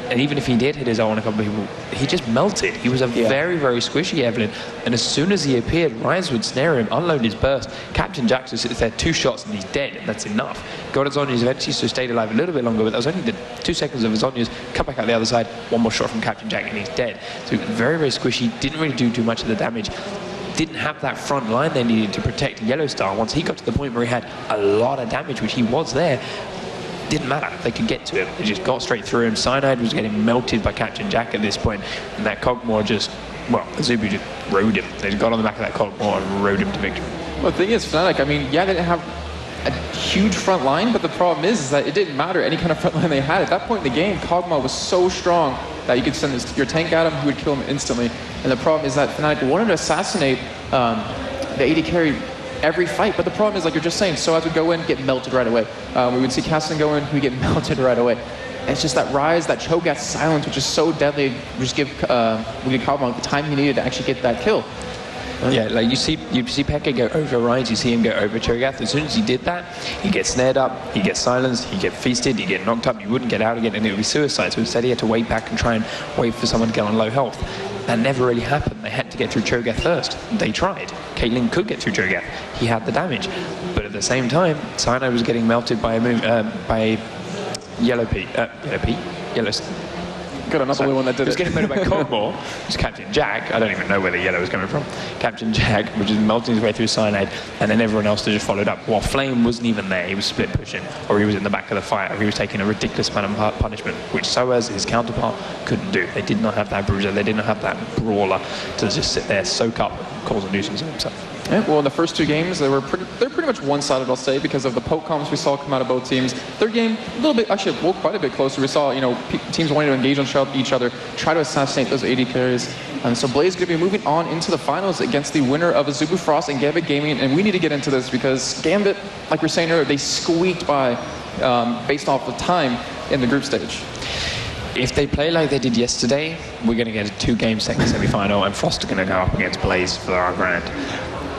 And even if he did hit his ult on a couple of people, he just melted. He was a very, very squishy Evelyn. And as soon as he appeared, Ryze would snare him, unload his burst. Captain Jack just sits there 2 shots and he's dead, and that's enough. Got his Zhonya's eventually, so stayed alive a little bit longer, but that was only the 2 seconds of his Zhonya's. Come back out the other side, 1 more shot from Captain Jack and he's dead. So very, very squishy, didn't really do too much of the damage. Didn't have that front line they needed to protect Yellow Star. Once he got to the point where he had a lot of damage, which he was there, didn't matter. They could get to him. They just got straight through him. Cyanide was getting melted by Captain Jack at this point, and that Cogmore just, well, Azubu just rode him. They just got on the back of that Cogmore and rode him to victory. Well, the thing is, Fnatic, I mean, yeah, they didn't have a huge front line, but the problem is that it didn't matter any kind of front line they had. At that point in the game, Cogmore was so strong that you could send your tank at him, he would kill him instantly. And the problem is that Fnatic wanted to assassinate the AD carry every fight, but the problem is, like you're just saying, Soaz would go in, get melted right away. We would see Kassadin go in, he would get melted right away. it's just that rise, that Cho'Gath silence, which is so deadly. We just give Kawabong the time he needed to actually get that kill. Yeah, like you see Pekka go over Rise, you see him go over Cho'Gath. As soon as he did that, he gets snared up, he gets silenced, he get feasted, he get knocked up, you wouldn't get out again, and it would be suicide. So instead he had to wait back and try and wait for someone to get on low health. That never really happened. They had to get through Cho'Gath first. They tried. Caitlyn could get through Cho'Gath. He had the damage. But at the same time, Sinai was getting melted by Yellow Good, I'm not the only one that did it. it. He was getting melted by Coldmore, who's Captain Jack. I don't even know where the yellow was coming from. Captain Jack, which is melting his way through Cyanide, and then everyone else just followed up. While Flame wasn't even there, he was split pushing, or he was in the back of the fight, or he was taking a ridiculous amount of punishment, which Soaz, his counterpart, couldn't do. They did not have that bruiser, they didn't have that brawler to just sit there, soak up, cause a nuisance of himself. Yeah, well, in the first 2 games, they're pretty much one-sided, I'll say, because of the poke comms we saw come out of both teams. Third game, a little bit, actually, well, quite a bit closer. We saw, teams wanting to engage on each other, try to assassinate those AD carries. And so Blaze is going to be moving on into the finals against the winner of Azubu Frost and Gambit Gaming. And we need to get into this because Gambit, like we were saying earlier, they squeaked by based off of time in the group stage. If they play like they did yesterday, we're going to get a 2-game second semi-final, and Frost are going to go up against Blaze for our grand.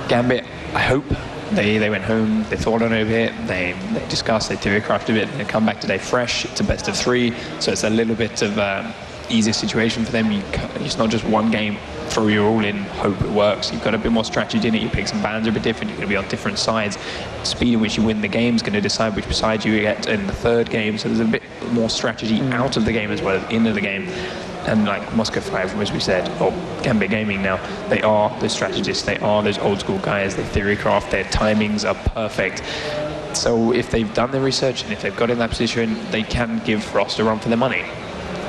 Gambit, I hope they went home, they thought on it a bit, they discussed, they theory-crafted a bit, and they come back today fresh. It's a best of 3, so it's a little bit of easier situation for them. It's not just one game, throw you all in, hope it works. You've got a bit more strategy in it. You pick some bands are a bit different. You're going to be on different sides. The speed in which you win the game is going to decide which side you get in the third game. So there's a bit more strategy out of the game as well as into the game. And like Moscow 5, as we said, or Gambit Gaming now, they are the strategists. They are those old school guys. They theorycraft. Their timings are perfect. So if they've done their research and if they've got in that position, they can give Frost a run for their money.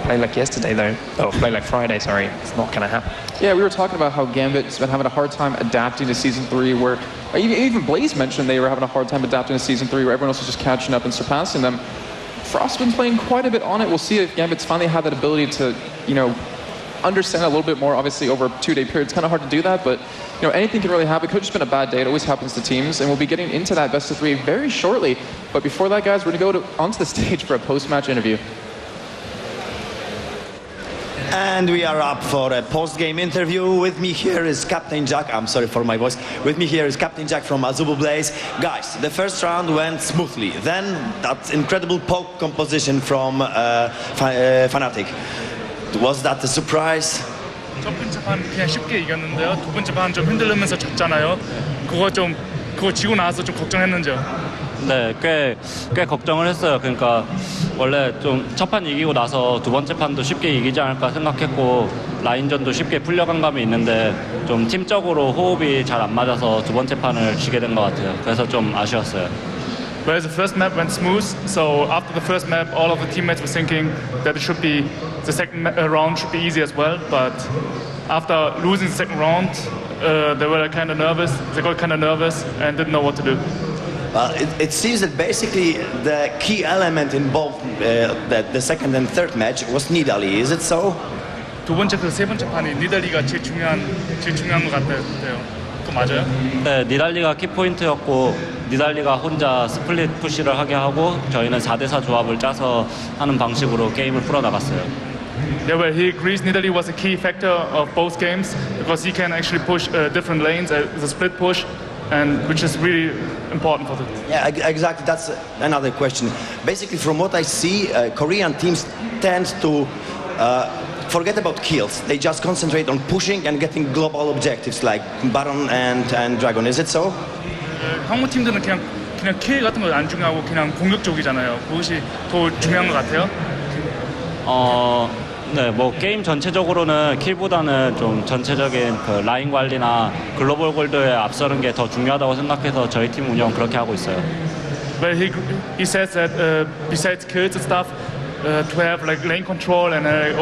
Play like yesterday though, play like Friday, sorry, it's not going to happen. Yeah, we were talking about how Gambit's been having a hard time adapting to Season 3, where even Blaze mentioned they were having a hard time adapting to Season 3, where everyone else was just catching up and surpassing them. Frost's been playing quite a bit on it. We'll see if Gambit's finally had that ability to, understand a little bit more. Obviously, over a 2-day period, it's kind of hard to do that, but anything can really happen. It could have just been a bad day. It always happens to teams, and we'll be getting into that best of 3 very shortly. But before that, guys, we're going to go onto the stage for a post-match interview. And we are up for a post-game interview. With me here is Captain Jack. I'm sorry for my voice. With me here is Captain Jack from Azubu Blaze. Guys, the first round went smoothly. Then that incredible poke composition from fnatic. Was that a surprise? 첫 번째 판 그냥 쉽게 이겼는데요. 두 번째 판 좀 흔들리면서 졌잖아요. 그거 지고 나서 좀 걱정했는지요. 네, 꽤 걱정을 했어요. 그러니까 원래 좀 첫 판 이기고 나서 두 번째 판도 쉽게 이기지 않을까 생각했고 라인전도 쉽게 풀려간 감이 있는데 좀 팀적으로 호흡이 잘 안 맞아서 두 번째 판을 지게 된 것 같아요. 그래서 좀 아쉬웠어요. Whereas the first map went smooth, so after the first map, all of the teammates were thinking that the second round should be easy as well. But after losing the second round, they were kind of nervous. They got kind of nervous and didn't know what to do. It seems that basically the key element in both the second and third match was Nidalee. Is it so? 두 번째 세 번째 판이 니달리가 제일 중요한 것 같아요. 그거 맞아요? 네, 니달리가 키포인트였고 니달리가 혼자 스플릿 푸시를 하게 하고 저희는 4대4 조합을 짜서 하는 방식으로 게임을 풀어나갔어요. Yeah, well, he agrees Nidalee was a key factor of both games because he can actually push different lanes as a split push, and which is really important for the team. Yeah, exactly. That's another question. Basically, from what I see, Korean teams tend to forget about kills. They just concentrate on pushing and getting global objectives like Baron and Dragon. Is it so? 한국 팀들은 그냥 킬 같은 거 안 중요하고 그냥 공격적이잖아요. 그것이 더 중요한 것 같아요. 네, 뭐 게임 전체적으로는 킬보다는 좀 전체적인 그 라인 관리나 글로벌 골드에 앞서는 게 더 중요하다고 생각해서 저희 팀 운영 그렇게 하고 있어요. But he says that besides kills and stuff, to have like lane control and a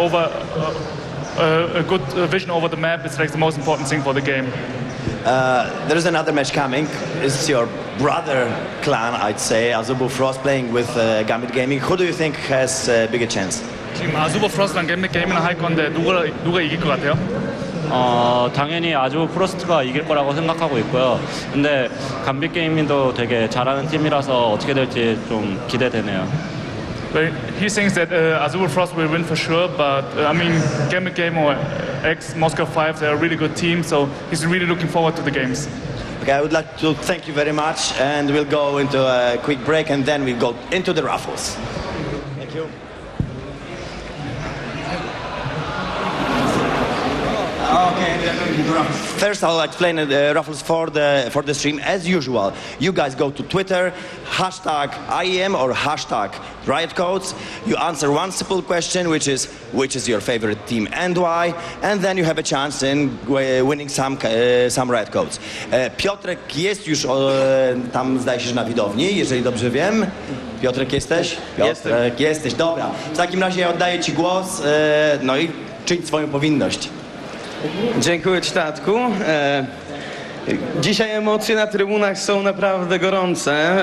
good vision over the map is like the most important thing for the game. There is another match coming. It's your brother clan, I'd say, Azubu Frost playing with Gambit Gaming. Who do you think has a bigger chance? 지금 아즈부 프로스랑 갬빗 게임이나 할 건데 누가 이길 것 같아요? 당연히 아즈부 프로스트가 이길 거라고 생각하고 있고요. 근데 감빅 게이밍도 되게 잘하는 팀이라서 어떻게 될지 좀 기대되네요. But he thinks that Azubu Frost will win for sure, but I mean, Game or ex-Moscow 5, they're a really good team, so he's really looking forward to the games. Okay, I would like to thank you very much, and we'll go into a quick break, and then we'll go into the raffles. Thank you. Okay, we are going to the raffles. First, I'll explain the raffles for the stream. As usual, you guys go to Twitter, hashtag IEM or hashtag Riot Codes. You answer one simple question, which is your favorite team and why, and then you have a chance in winning some Riot Codes. Piotrek jest już tam, zdaje się, że na widowni, jeżeli dobrze wiem. Piotrek, jesteś? Piotrek, jesteś, dobra. W takim razie ja oddaję ci głos, no i czyń swoją powinność. Dziękuję Ci, tatku. Dzisiaj emocje na trybunach są naprawdę gorące.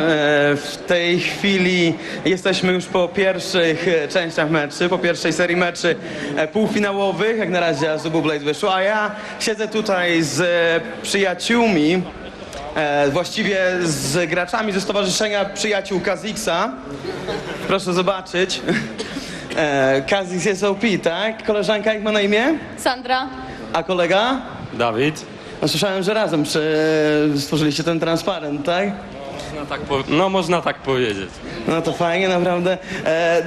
W tej chwili jesteśmy już po pierwszych częściach meczy, po pierwszej serii meczy półfinałowych. Jak na razie Azubu Blaze wyszło, a ja siedzę tutaj z przyjaciółmi, właściwie z graczami ze Stowarzyszenia Przyjaciół Kazixa. Proszę zobaczyć. Kazix jest OP, tak? Koleżanka, jak ma na imię? Sandra. A kolega? Dawid. No, słyszałem, że razem stworzyliście ten transparent, tak? No można tak powiedzieć. No to fajnie, naprawdę.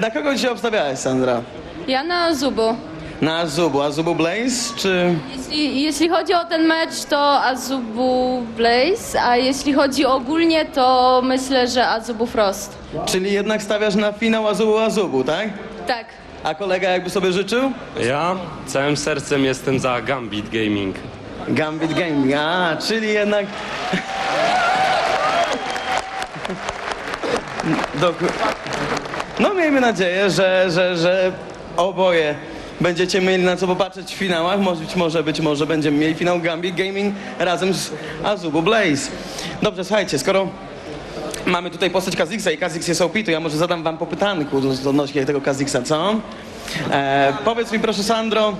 Na kogo dzisiaj obstawiałeś, Sandra? Ja na Azubu. Na Azubu. Azubu Blaze, czy... Jeśli chodzi o ten mecz, to Azubu Blaze, a jeśli chodzi ogólnie, to myślę, że Azubu Frost. Czyli jednak stawiasz na finał Azubu, tak? Tak. A kolega jakby sobie życzył? Ja całym sercem jestem za Gambit Gaming. Gambit Gaming, czyli jednak... No miejmy nadzieję, że oboje będziecie mieli na co popatrzeć w finałach. Być może będziemy mieli finał Gambit Gaming razem z Azubu Blaze. Dobrze, słuchajcie, skoro mamy tutaj postać Kazixa i Kazix jest OP, to ja może zadam wam po pytanku odnośnie tego Kazixa, co? Powiedz mi proszę, Sandro,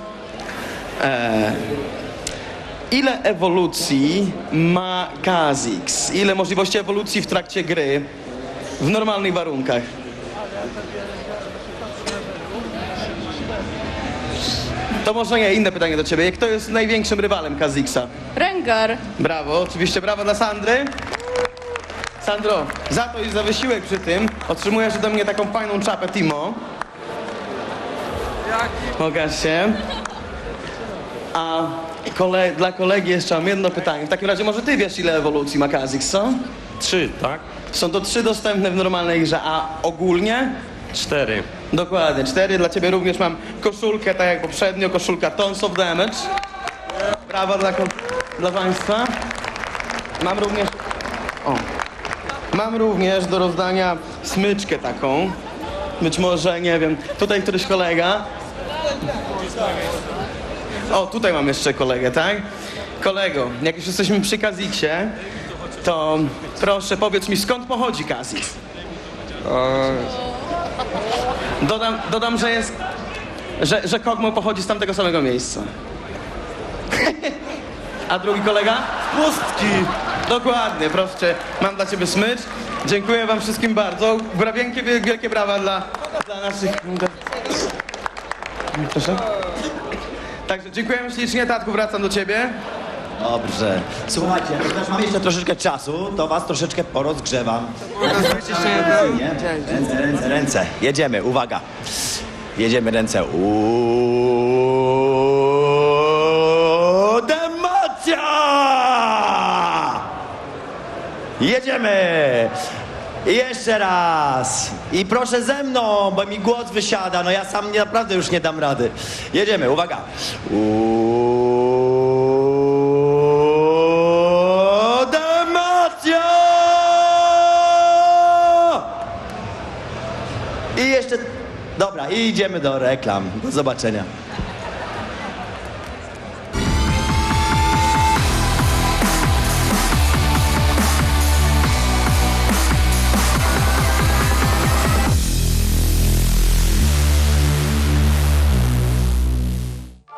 ile ewolucji ma Kazix? Ile możliwości ewolucji w trakcie gry w normalnych warunkach? To może nie, inne pytanie do ciebie. Kto jest największym rywalem Kazixa? Rengar. Brawo, oczywiście brawo dla Sandry. Sandro, za to i za wysiłek przy tym otrzymujesz ode mnie taką fajną czapę Timo. Pokaż się. A dla kolegi jeszcze mam jedno pytanie. W takim razie może ty wiesz, ile ewolucji ma Kazix, co? 3, tak? Są to 3 dostępne w normalnej grze, a ogólnie? 4. Dokładnie, 4. Dla ciebie również mam koszulkę, tak jak poprzednio, koszulka Tons of Damage. Brawa dla państwa. Mam również do rozdania smyczkę taką. Być może, nie wiem, tutaj któryś kolega. O, tutaj mam jeszcze kolegę, tak? Kolego, jak już jesteśmy przy Kazixie, to proszę powiedz mi, skąd pochodzi Kazix? Dodam, że Kogmo pochodzi z tamtego samego miejsca. A drugi kolega? Pustki! Dokładnie, proszę, mam dla ciebie smycz. Dziękuję wam wszystkim bardzo. Wielkie brawa dla naszych... Proszę. Także dziękujemy ślicznie, tatku, wracam do ciebie. Dobrze. Słuchajcie, jak mamy jeszcze troszeczkę czasu, to was troszeczkę porozgrzewam. Ręce. Jedziemy, uwaga. Jedziemy, ręce. Demacja! Jedziemy! Jeszcze raz! I proszę ze mną, bo mi głos wysiada. No ja sam naprawdę już nie dam rady. Jedziemy, uwaga. Demacja! I jeszcze... Dobra, i idziemy do reklam. Do zobaczenia.